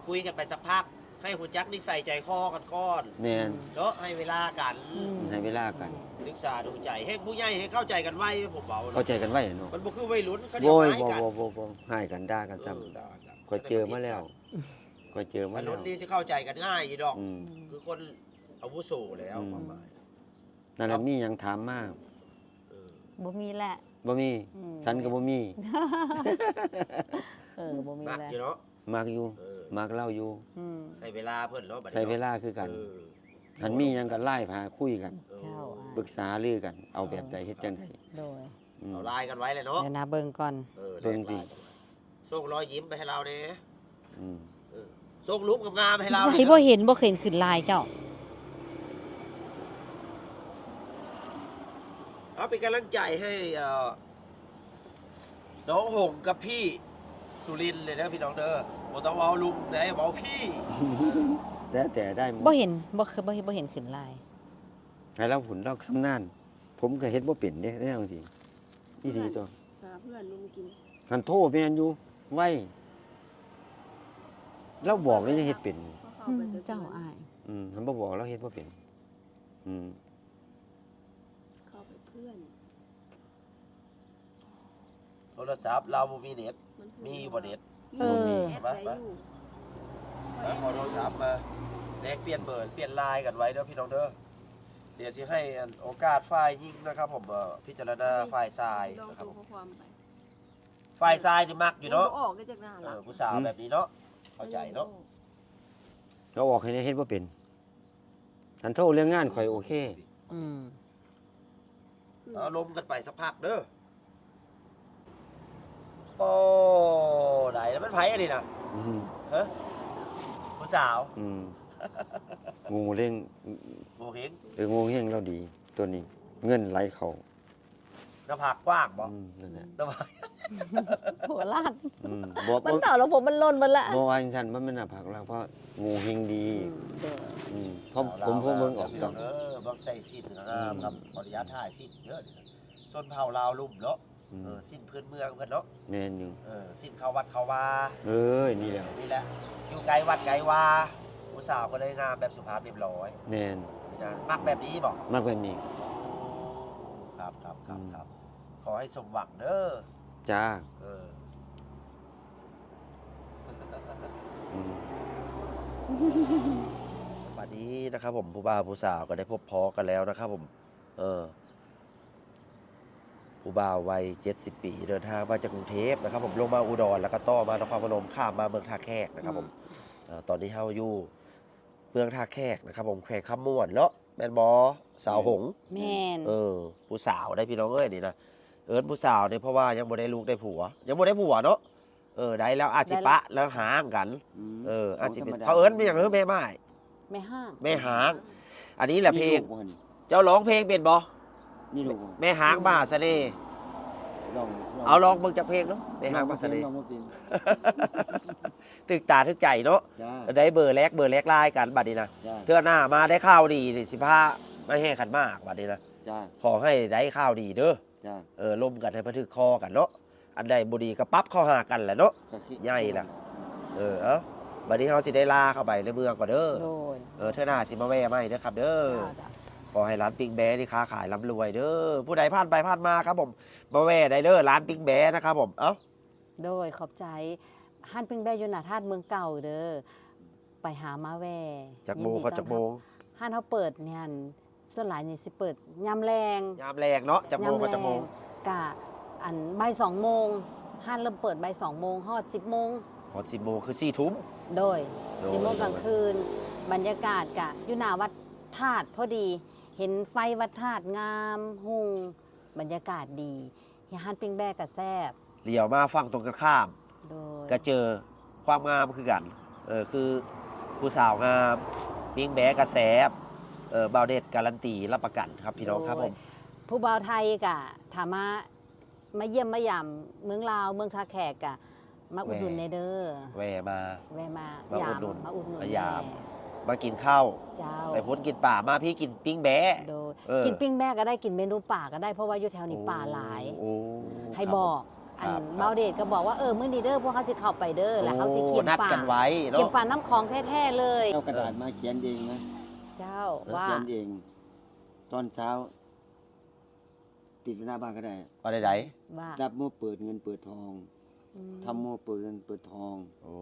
คุยกันไปสักพัก ให้หัวจักนิสัยใจคอกันก่อน แม่น เนาะให้เวลากัน อืม ให้เวลากัน ศึกษาดูใจให้ผู้ใหญ่ให้เข้าใจกันไว้ผมเบา เข้าใจกันไว้เนาะ มันบ่คือวัยรุ่นเขาเดียว โว้ย หายกัน บ่ให้กันด่ากันซ้ำ ด่ากัน ก็เจอมาแล้วก็เจอมา วัย แล้ รุ่ วน นี่สิเข้าใจกันง่ายอยู่ดอก อืม คือคนอาวุโสแล้ว อืม ความหมาย นั่นแหละมีหยังถามมาก เออ บ่มีแหละ บ่มี อืม ฉันก็บ่มี บ่มี มัก แหละ อยู่เนาะ มักอยู่ เออ มักเล่าอยู่ อืม ให้เวลาเพิ่นเนาะบัดนี้ ใช้เวลาคือกัน เออ อันมีหยังก็ไล่พาคุยกัน เออ เจ้าอ่ะ ปรึกษาลือกัน เอาแบบใดเฮ็ดจังได โดย อืม เอาลายกันไว้เลยเนาะ เดี๋ยวนะเบิ่งก่อน เออ เบิ่งสิ แลกไลน์กันไว้ส่งรอยยิ้มไปให้เราเด้ อืม เออส่งรูปงามๆให้เรา ใส่ ด้ บ่เห็นบ่เห็นขึ้นลายเจ้า เอาเป็นกำลังใจให้น้องหงกับพี่สุรินทร์เลยนะพี่น้องเด้อบ่ต้องเอาลุงได้เอาพี่ แต่ได้หมด บ่เห็นบ่เคยบ่เห็นขึ้นลาย ให้เราผุนเราสำนาน ผมก็เฮ็ดบ่เป็นเด้แน่จริงอีดีตัว หาเพื่อนนุ่มกิน คันโทรแม่นอยู่ไว้เราบอกแล้วยังเฮ็ดเป็น เพราะเขา อืม ไปแต่ เจ้า พื่อน อ้าย มันบ่บอกเราเฮ็ดบ่เป็น อืม เข้าไปเพื่อน โทรศัพท์เราบ่มีเน็ต มัน มีบ่เน็ต มีแอปได้อยู่ มาขอโทรศัพท์มาแลกเปลี่ยนเบอร์เปลี่ยนไลน์กันไว้เด้อพี่น้องเด้อเดี๋ยวสิให้โอกาสฝ่ายยิงนะครับผมพิจารณาฝ่ายทราย ลอง นะครับ ดู ผม ข้อความไป ฝ่ายทรายนี่มักอยู่เนาะ บ่ออกได้จากหน้าหลัง ผู้สาวแบบนี้เนาะเข้าใจเนาะ เราออกให้ได้เฮ็ดบ่เป็นคันโทรเรื่องงานข่อยโอเค อืม เอาลมกันไปสักพักเด้อโอ้ไหนแล้วมันไผอันนี้น่ะ อืม ฮะผู้สาว อืมงูเร่ง โมเห็น งูเฮงเราดี ตัวนี้ เงินไหลเข้า หน้าผากกว้างบ่ นั่นแหละ หน้าผาก หัวล้าน บ่ มันเต่าแล้วผมมันหล่นหมดละ บ่ว่าจังซั่นมันเป็นหน้าผากเราเพราะงูเฮงดี เด้อ เพราะผมเบิ่งออกต้อง บักใส่สิ้นงามครับขออนุญาตถ่ายสิ้นเด้อนี่นะส้นเผาลาวลุ่มเนาะสิ้นพื้นเมืองเพิ่นเนาะ แม่นอยู่ สิ้นเข้าวัดเข้าวา เอ้ยนี่แหละ นี่แหละอยู่ไกลวัดไกลวาผู้สาวก็เลยงามแบบสุภาพเรียบร้อย แม่น นี่นะมักแบบนี้บอก มากแบบนี้ ครับครับครับครับขอให้สมหวังเด้อ จ้า เออ อืม วันนี้นะครับผมผู้บ่าวผู้สาวก็ได้พบพ้อกันแล้วนะครับผมผู้บ่าววัย70 ปีเดินทางมาจากกรุงเทพนะครับผมลงมาอุดรแล้วก็ต่อมานครพนมข้ามมาเมืองท่าแขกนะครับผมตอนนี้เฮาอยู่เมืองท่าแขกนะครับผมแขวงคำม่วนเนาะแม่นบอสาวหงส์ แม่น ผู้สาวได้พี่น้องเอ้ยนี่นะผู้สาวเนี่ยเพราะว่ายังบ่ได้ลูกได้ผัว ยังบ่ได้ผัวเนาะได้แล้วอาจสิปะแล้วหางกันอาจสิเป็นเขาเป็นอย่างแม่ไม้ แม่ห้าง แม่หาง อันนี้แหละเพลง มีลูกบ่นี่ เจ้าร้องเพลงเป็นบ่ มีลูกบ่ แม่หางมหาเสน่ห์ ลอง เอาลองเบิ่งจากเพลงเนาะแม่หางมหาเสน่ห์ ลองบ่เป็น ตึกตาทึกใจเนาะ จ้า ได้เบอร์แรกไลน์กันบัดนี้นะ จ้า เทื่อหน้ามาได้ข้าวดีนี่สิพาไม่ให้ขันมากบัดนี้นะ จ้า ขอให้ได้ข้าวดีเด้อ จ้า ล่มกันให้บันทึกคอกันเนาะอันใดบ่ดีก็ปรั๊บเข้าหากันแหละเนาะ ก็สิ ใหญ่ล่ะ เอ้าบัดนี้เฮาสิได้ลาเข้าไปในเมืองก่อนเด้อ โดย เทื่อหน้าสิมาแวะใหม่เด้อครับเด้อ จ้า ขอให้ร้านปิ้งแบนี่ค้าขายร่ำรวยเด้อผู้ใดผ่านไปผ่านมาครับผมมาแวะได้เด้อร้านปิ้งแบนะครับผมเอ้า โดยขอบใจห้านพึ่งแบอยู่หน้าธาตุเมืองเก่าเด้อไปหามาแว จากโมงเขาจากโมง ห้านเขาเปิดเนี่ยหั่นส่วนหลายนี่สิเปิดยามแรง ยามแรงเนาะจากโมงเขาจากโมง กะอันบ่าย2โมงห้านเริ่มเปิดบ่าย2โมงฮอด10โมง พอ10 โมงคือ4 ทุ่ม โดย โดย 10โมงกลางคืน บรรยากาศกะอยู่หน้าวัดธาตุพอดี เห็นไฟวัดธาตุงามหุ่งบรรยากาศดีอาหารปิ้งแบกกะแซ่บ เลี้ยวมาฝั่งตรงกันข้าม โดย ก็เจอความงามคือกันคือผู้สาวงามปิ้งแบะกระแสบาวเดชการันตีรับประกันครับพี่น้องครับผม ผู้บ่าวไทยกะถามมาเยี่ยมมายามเมืองลาวเมืองท่าแขกกะมาอุดหนุนในเด้อ แวะมา แวะมา มาอุ ยา ด ม หนุน มาอุดหนุน มายาม แน่ มากินข้าว เจ้า ไปพ้นกินป่ามาพี่กินปิ้งแบะ โดย เออ กินปิ้งแบกก็ได้กินเมนูป่าก็ได้เพราะว่าอยู่แถวนี้ป่าหลาย โอ้ ให้ ครับ บอก ค อั รั น บ เบาเดชก็บอกว่ามื้อนี้เด้อพวกเขาสิเข้าไปเด้อแล้วเขาสิเก็บ นัด ป่า กันไว้ เก็บ เนาะ ป่าน้ำของแท้ๆเลย เอากระดาษมาเขียนเองนะ เจ้าว่า เขียนเอง ตอนเช้า ติดไว้หน้าบ้านก็ได้ เอาใด ว่า รับโมเปิดเงินเปิดทอง อืม ทำโมเปิดเงินเปิดทอง ๆโอ้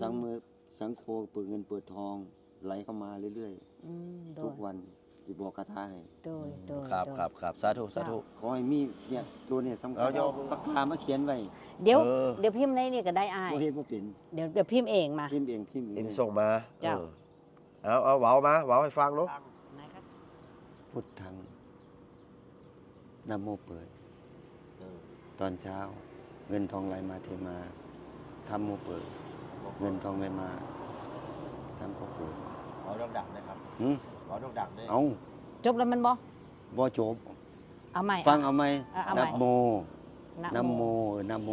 สังโฆเปิดเงินเปิดทอง ไหลเข้ามาเรื่อย อืมโด ๆ ทุ ย กวันที่บอกคาถาให้ โดยโดย ครับ โดย ครับครับสาธุสาธุ ขอให้มีเนี่ยตัวเนี่ยสำคั เอา ญ โยม ปากกามาเขียนไว้ เดี๋ยว เออ เดี๋ยวพิมพ์ในนี่ก็ได้อ้าย บ่เฮ็ดบ่เป็น เดี๋ยวพิมพ์เองมา พิมพ์เองพิมพ์เอ เอ็ ง มส่งมา เจ้า เอาเว้ามาเว้าให้ฟังลูก นะครับ พุทธังนะโมเปิด ตอนเช้า เงินทองไหลมาเทมาทำโมเปิด เงินทองไหลมาสังโฆเปิด เว้าดังๆนะครับ หึ เว้าดังๆเลย เอา จบแล้วมันบ่ บ่จบ เอาใหม่ ฟังเอาไหม เอาใหม่ นะโม นะ นะ โม โมนะโม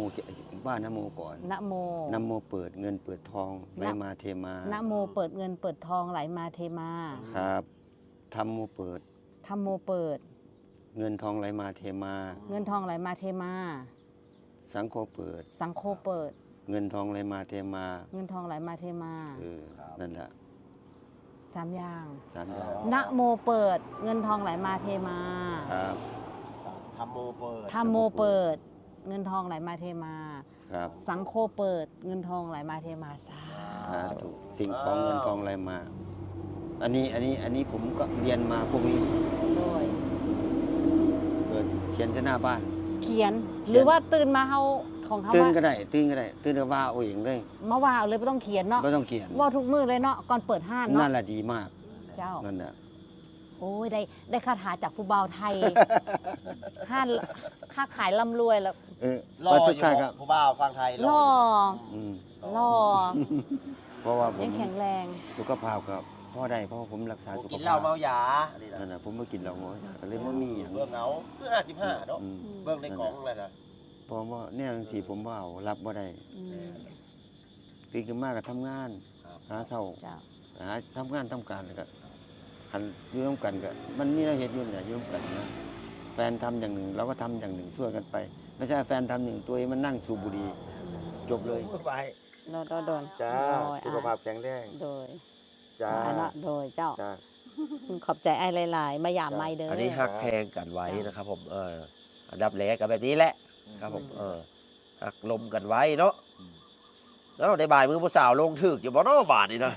บ้านนะโมก่อน นะโม นะโมเปิดเงินเปิดทองไหลมาเทมา นะโมเปิดเงินเปิดทองไหลมาเทมา ครับทำโมเปิด ธัมโมเปิด เงินทองไหลมาเทมา เงินทองไหลมาเทมา สังโฆเปิด สังโฆเปิด เงินทองไหลมาเทมา เงินทองไหลมาเทมา นั่นแหละ สามอย่าง สามอย่าง นะโมเปิด เงินทองไหลมาเทมา ครับ ทำโมเปิด ธัมโมเปิด เงินทองไหลมาเทมา ครับ สังโฆเปิด เงินทองไหลมาเทมาสา สาธุสิ่งของเงินทองไหลมา อันนี้ผมก็เรียนมาพวกนี้ โดย เปิดเขียนที่หน้าบ้าน เขียน หรือว่าตื่นมาเฮาของเขา ตื่น ว่า ก็ได้ตื่นก็ว่าเอาเองเลย มาว่าเอาเลยไม่ต้องเขียนเนาะ ไม่ต้องเขียน ว่าทุกมือเลยเนาะก่อนเปิดห้าน นั่ เนาะ นแหละดีมาก เจ้า นั่นแหละ โอ้ยได้คาถาจากผู้เบาวไทย ห้านค้าขายร่ำรวยแล้ว รอ วัน อ สุด ยู่ ท้ายครับ ผู้บ่าวฟังไทย หล่อ อืม หล่อ เพราะว่าผม ยังแข็งแรง สุขภาพครับพ่อได้เพราะว่าผมรักษาสุข กินเห ภา ล้า พ เมายาอันนี้นะ นั่นน่ะผมไม่กินเหล้าเมายาก็เลยไม่มีอย่าง เบิ่งเหงาคือ55เนาะ อืม เบิ่งในกล่องเลยนะ เพราะว่าเนี่ยจังซี่ผมว่าเอารับบ่ได้ อืม ตื่นขึ้นมาก็ทำงาน หาเช้า เจ้า หาทำงานทำการแล้วก็หันอยู่ร่วมกันก็มันมีเราเห็นอยู่เนี่ยอยู่ร่วมกันนะแฟนทำอย่างหนึ่งเราก็ทำอย่างหนึ่งช่วยกันไป ไม่ใช่แฟนทำหนึ่งตัวเองมันนั่งสูบบุหรี่จบเลย ไป โดน จ้า โดย สุขภาพแข็งแรง โดย จ้า อ่าเนาะโดยเจ้า จ้า ขอบใจไอ้หลายๆ มาหยามไม่เด้อ อั อั นนี้หักแพงกันไว้นะครับผมอันดับแรกก็แบบนี้แหละครับผมหักลมกันไว้เนาะแล้วในบ่ายมือผู้สาวลงถึกอยู่บ่เนาะบาทนี่นะ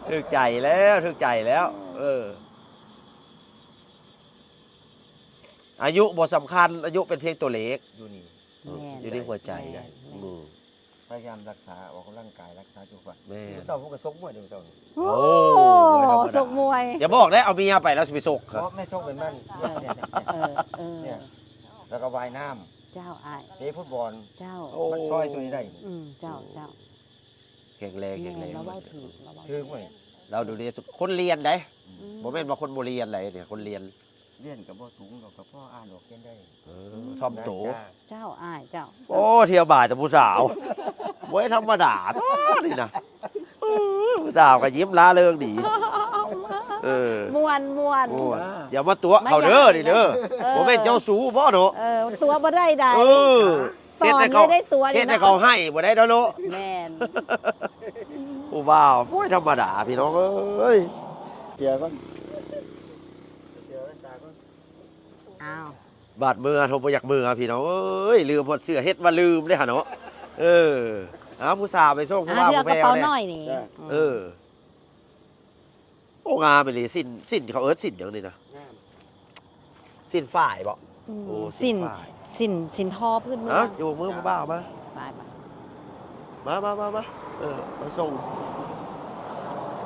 ถึกใจแล้วถึกใจแล้ว อายุบ่สำคัญอายุเป็นเพียงตัวเล็กอยู่นี่ แม่น อยู่ในหัวใจ แม่น มือ พยายามรักษาออกกำลังกายรักษาสุขภาพ แม่ เมื่อเช้าผมก็ซกมวยเดี๋ยวเช้านี้ โอ้ ไม่ธรรมดา สกมวย อย่าบอกได้เอาเมียไปแล้วสิไปซก เพราะไม่ซกเป็นมันเนี่ย เออ แล้วก็ว่ายน้ เจ้าอ้าย ำเตะฟุตบอล เจ้า มันซอยตัวนี้ได้ เจ้า แข็งแรงแข็งแรง เราเว้าถือเราเว้า ถือไว้ เราดูดีสุดคนเรียนได้ อืม บ่แม่นว่าคนบ่เรียนไหนเนี่ยคนเรียน เรียนกับพ่อสูงกับพ่ออ่านออกเขียนได้ ท่อมโต จ้า เจ้าอ้ายเจ้า โอ้เที่ยวบ่ายแต่ผู้สาวบ่ธรรมดาท้อนี่นะผู้สาวก็ยิ้มล่าเริงดีมวน โอ้ยอย่ามาตัวเขาเด้อนี่เด้อบ่แม่นเจ้าสูบ่เนาะ ตัวบ่ได้ใด ตอน ให้ ไม่ได้ตัว เฮ็ นี่ ดให้ นะ เขาให้บ่ได้เด้อเนาะ แม่น ผู้บ่าวบ่ธรรมดาพี่น้องเอ้ย เจียก่อนเจียตาก่อน อ้าว บาดมือโทรบ่อยากมือพี่น้องเอ้ยลืมหมดเสื้อเฮ็ดว่าลืมเด้อหั่นเนาะเอาผู้สาวไปส่งผู้บ่าว เรือก ผู้ ระ แพ้ว เป๋า เนี่ย น้อยนี่ โอ้งามไปเลยสิ้นเขาสิ้นอย่างนี้นะสิ้นฝ่ายบ่ ม โอ้ สิน ฝ่าย สินทอพื้นเมือ ฮะ ง อยู่มือบ้ามา ฝ่ายมา มาส่ง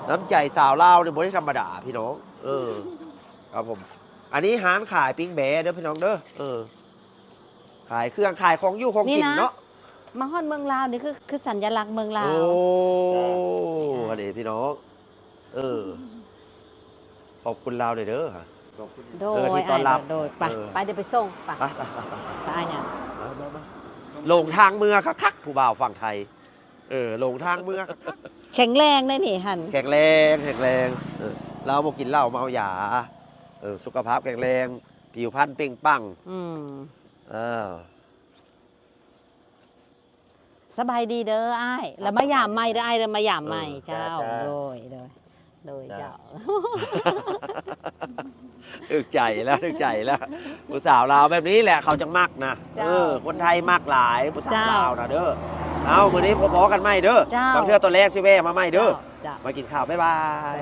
น้ำใจสาวลาวเนี่ยบ่ได้ธรรมดาพี่น้องครับผม อันนี้ร้านขายปิ้งแบเด้อพี่น้องเด้อขายเครื่องขายของอยู่ของกินเนาะ มาฮอดเมืองลาวนี่คือสัญลักษณ์เมืองลาว โอ้อันนี้พี่น้องขอบคุณลาวเลยเด้อค่ะ โด ที่ ย ต้อนรับ โดยไปไปเดี๋ยวไปส่งไป ไป ไปเนี่ย ลงทางเมืองคักๆผู้บ่าวฝั่งไทยลงทางเมือง แข็งแรงได้นี่หัน แข็งแรงเราบ่กินเหล้าเมายาสุขภาพแข็งแรงผิวพรรณเปล่งปลั่ง สบายดีเด้ออ้ายแล้วมาหยามใหม่เด้ออ้ายเด้อมาหยามใหม่เจ้าโดยเจ้า ถึกใจแล้วผู้สาวลาวแบบนี้แหละเขาจังมักนะคนไทยมักหลายผู้สาวลาวนะเด้อเอามื้อนี้พอๆกันไหมเด้อบางเทื่อตัวแรกสิแวะมาไหมเด้อมากินข้าวบ๊ายบาย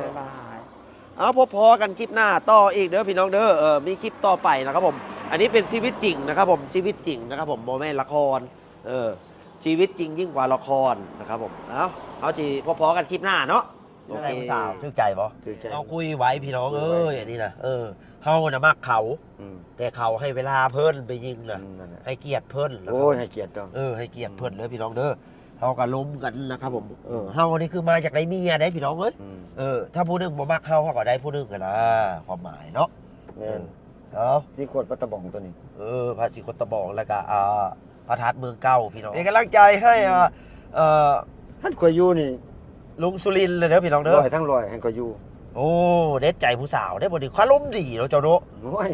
เอาพอๆกันคลิปหน้าต่ออีกเด้อพี่น้องเด้อมีคลิปต่อไปนะครับผมอันนี้เป็นชีวิตจริงนะครับผมชีวิตจริงนะครับผมบ่แม่นละครชีวิตจริงยิ่งกว่าละครนะครับผมเอาจีพอๆกันคลิปหน้าเนาะโอเคสาวถึกใจบ่เอาคุยไว้พี่น้องอันนี้นะเฮาน่ะมักเขาแต่เขาให้เวลาเพิ่นไปยิงนะให้เกียรติเพิ่น โอ้ยให้เกียรติต้องให้เกียรติเพิ่นเด้อพี่น้องเด้อเฮาก็ล้มกันนะครับผมเฮานี่คือมาจากได้เมียได้พี่น้องเอ้ยถ้าผู้หนึงบ่มักเฮาก็ได้ผู้หนึงกันนะความหมายเนาะที่ขวดปลาตะบองตัวนี้พระศิคตบองแล้วก็พระธาตุเมืองเก่าพี่น้องเป็นกำลังใจให้ท่านขวอยู่นี่ ลุงสุรินทร์เลยเด้อพี่น้องเด้อทั้งลอยแห่งขวอยู่โอ้เด็ดใจผู้สาวได้บ่ดีความล้มดีเนาะเจ้าโนโอ้ย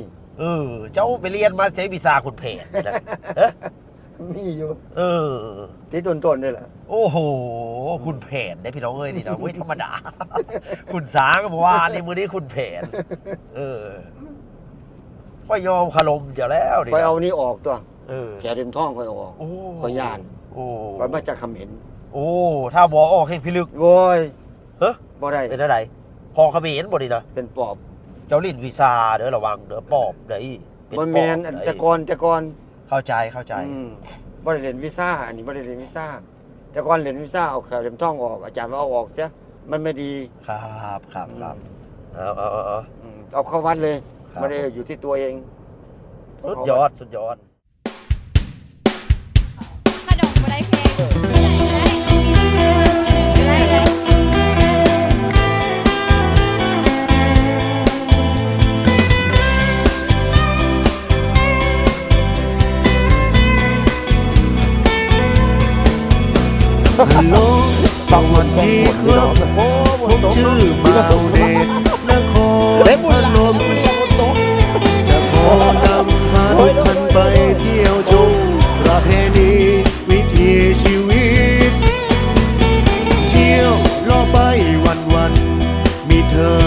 เจ้าไปเรียนมาใช้วิชาคุณเพจนะมีอยู่ที่ต้นได้แหละโอ้โหคุณเพจได้พี่น้องเอ้ยนี่เนาะไม่ธรรมดาคุณสางก็บอกว่านี่มื้อนี้คุณเพจค่อยยอมคารมเดี๋ยวแล้วค่อยเอานี่ออกตัวแขนเต็มท้องค่อยออกค่อยย่านค่อยมาจากเขมรถ้าบ่ออกให้พิลึกโว้ยบ่ได้เป็นอะไรพอเขมรบ่ดีนะเป็นปอบเจ้าลิ้นวิซาเด้อระวังเด้อปอบได้เป็นปอบบ่แม่นแต่ก่อนเข้าใจบ่ได้เรียนวีซ่าอันนี้บ่ได้เรียนวีซ่าแต่ก่อนเรียนวีซ่าเอาแขนเต็มท้องออกอาจารย์ว่าเอาออกซะมันไม่ดีครับเอาเข้าวัดเลยไม่ได้อยู่ที่ตัวเองสุดยอดขนมบ่ได้เพลงฮัลโหลสวัสดีครับผมชื่อบ่าวเดชนครพนมจะขอนำพาทุกท่านไปเที่ยวชมประเพณีวิถีชีวิตเที่ยวล่อไปวันๆมีเธอ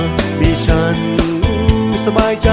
มีฉันสบายใจ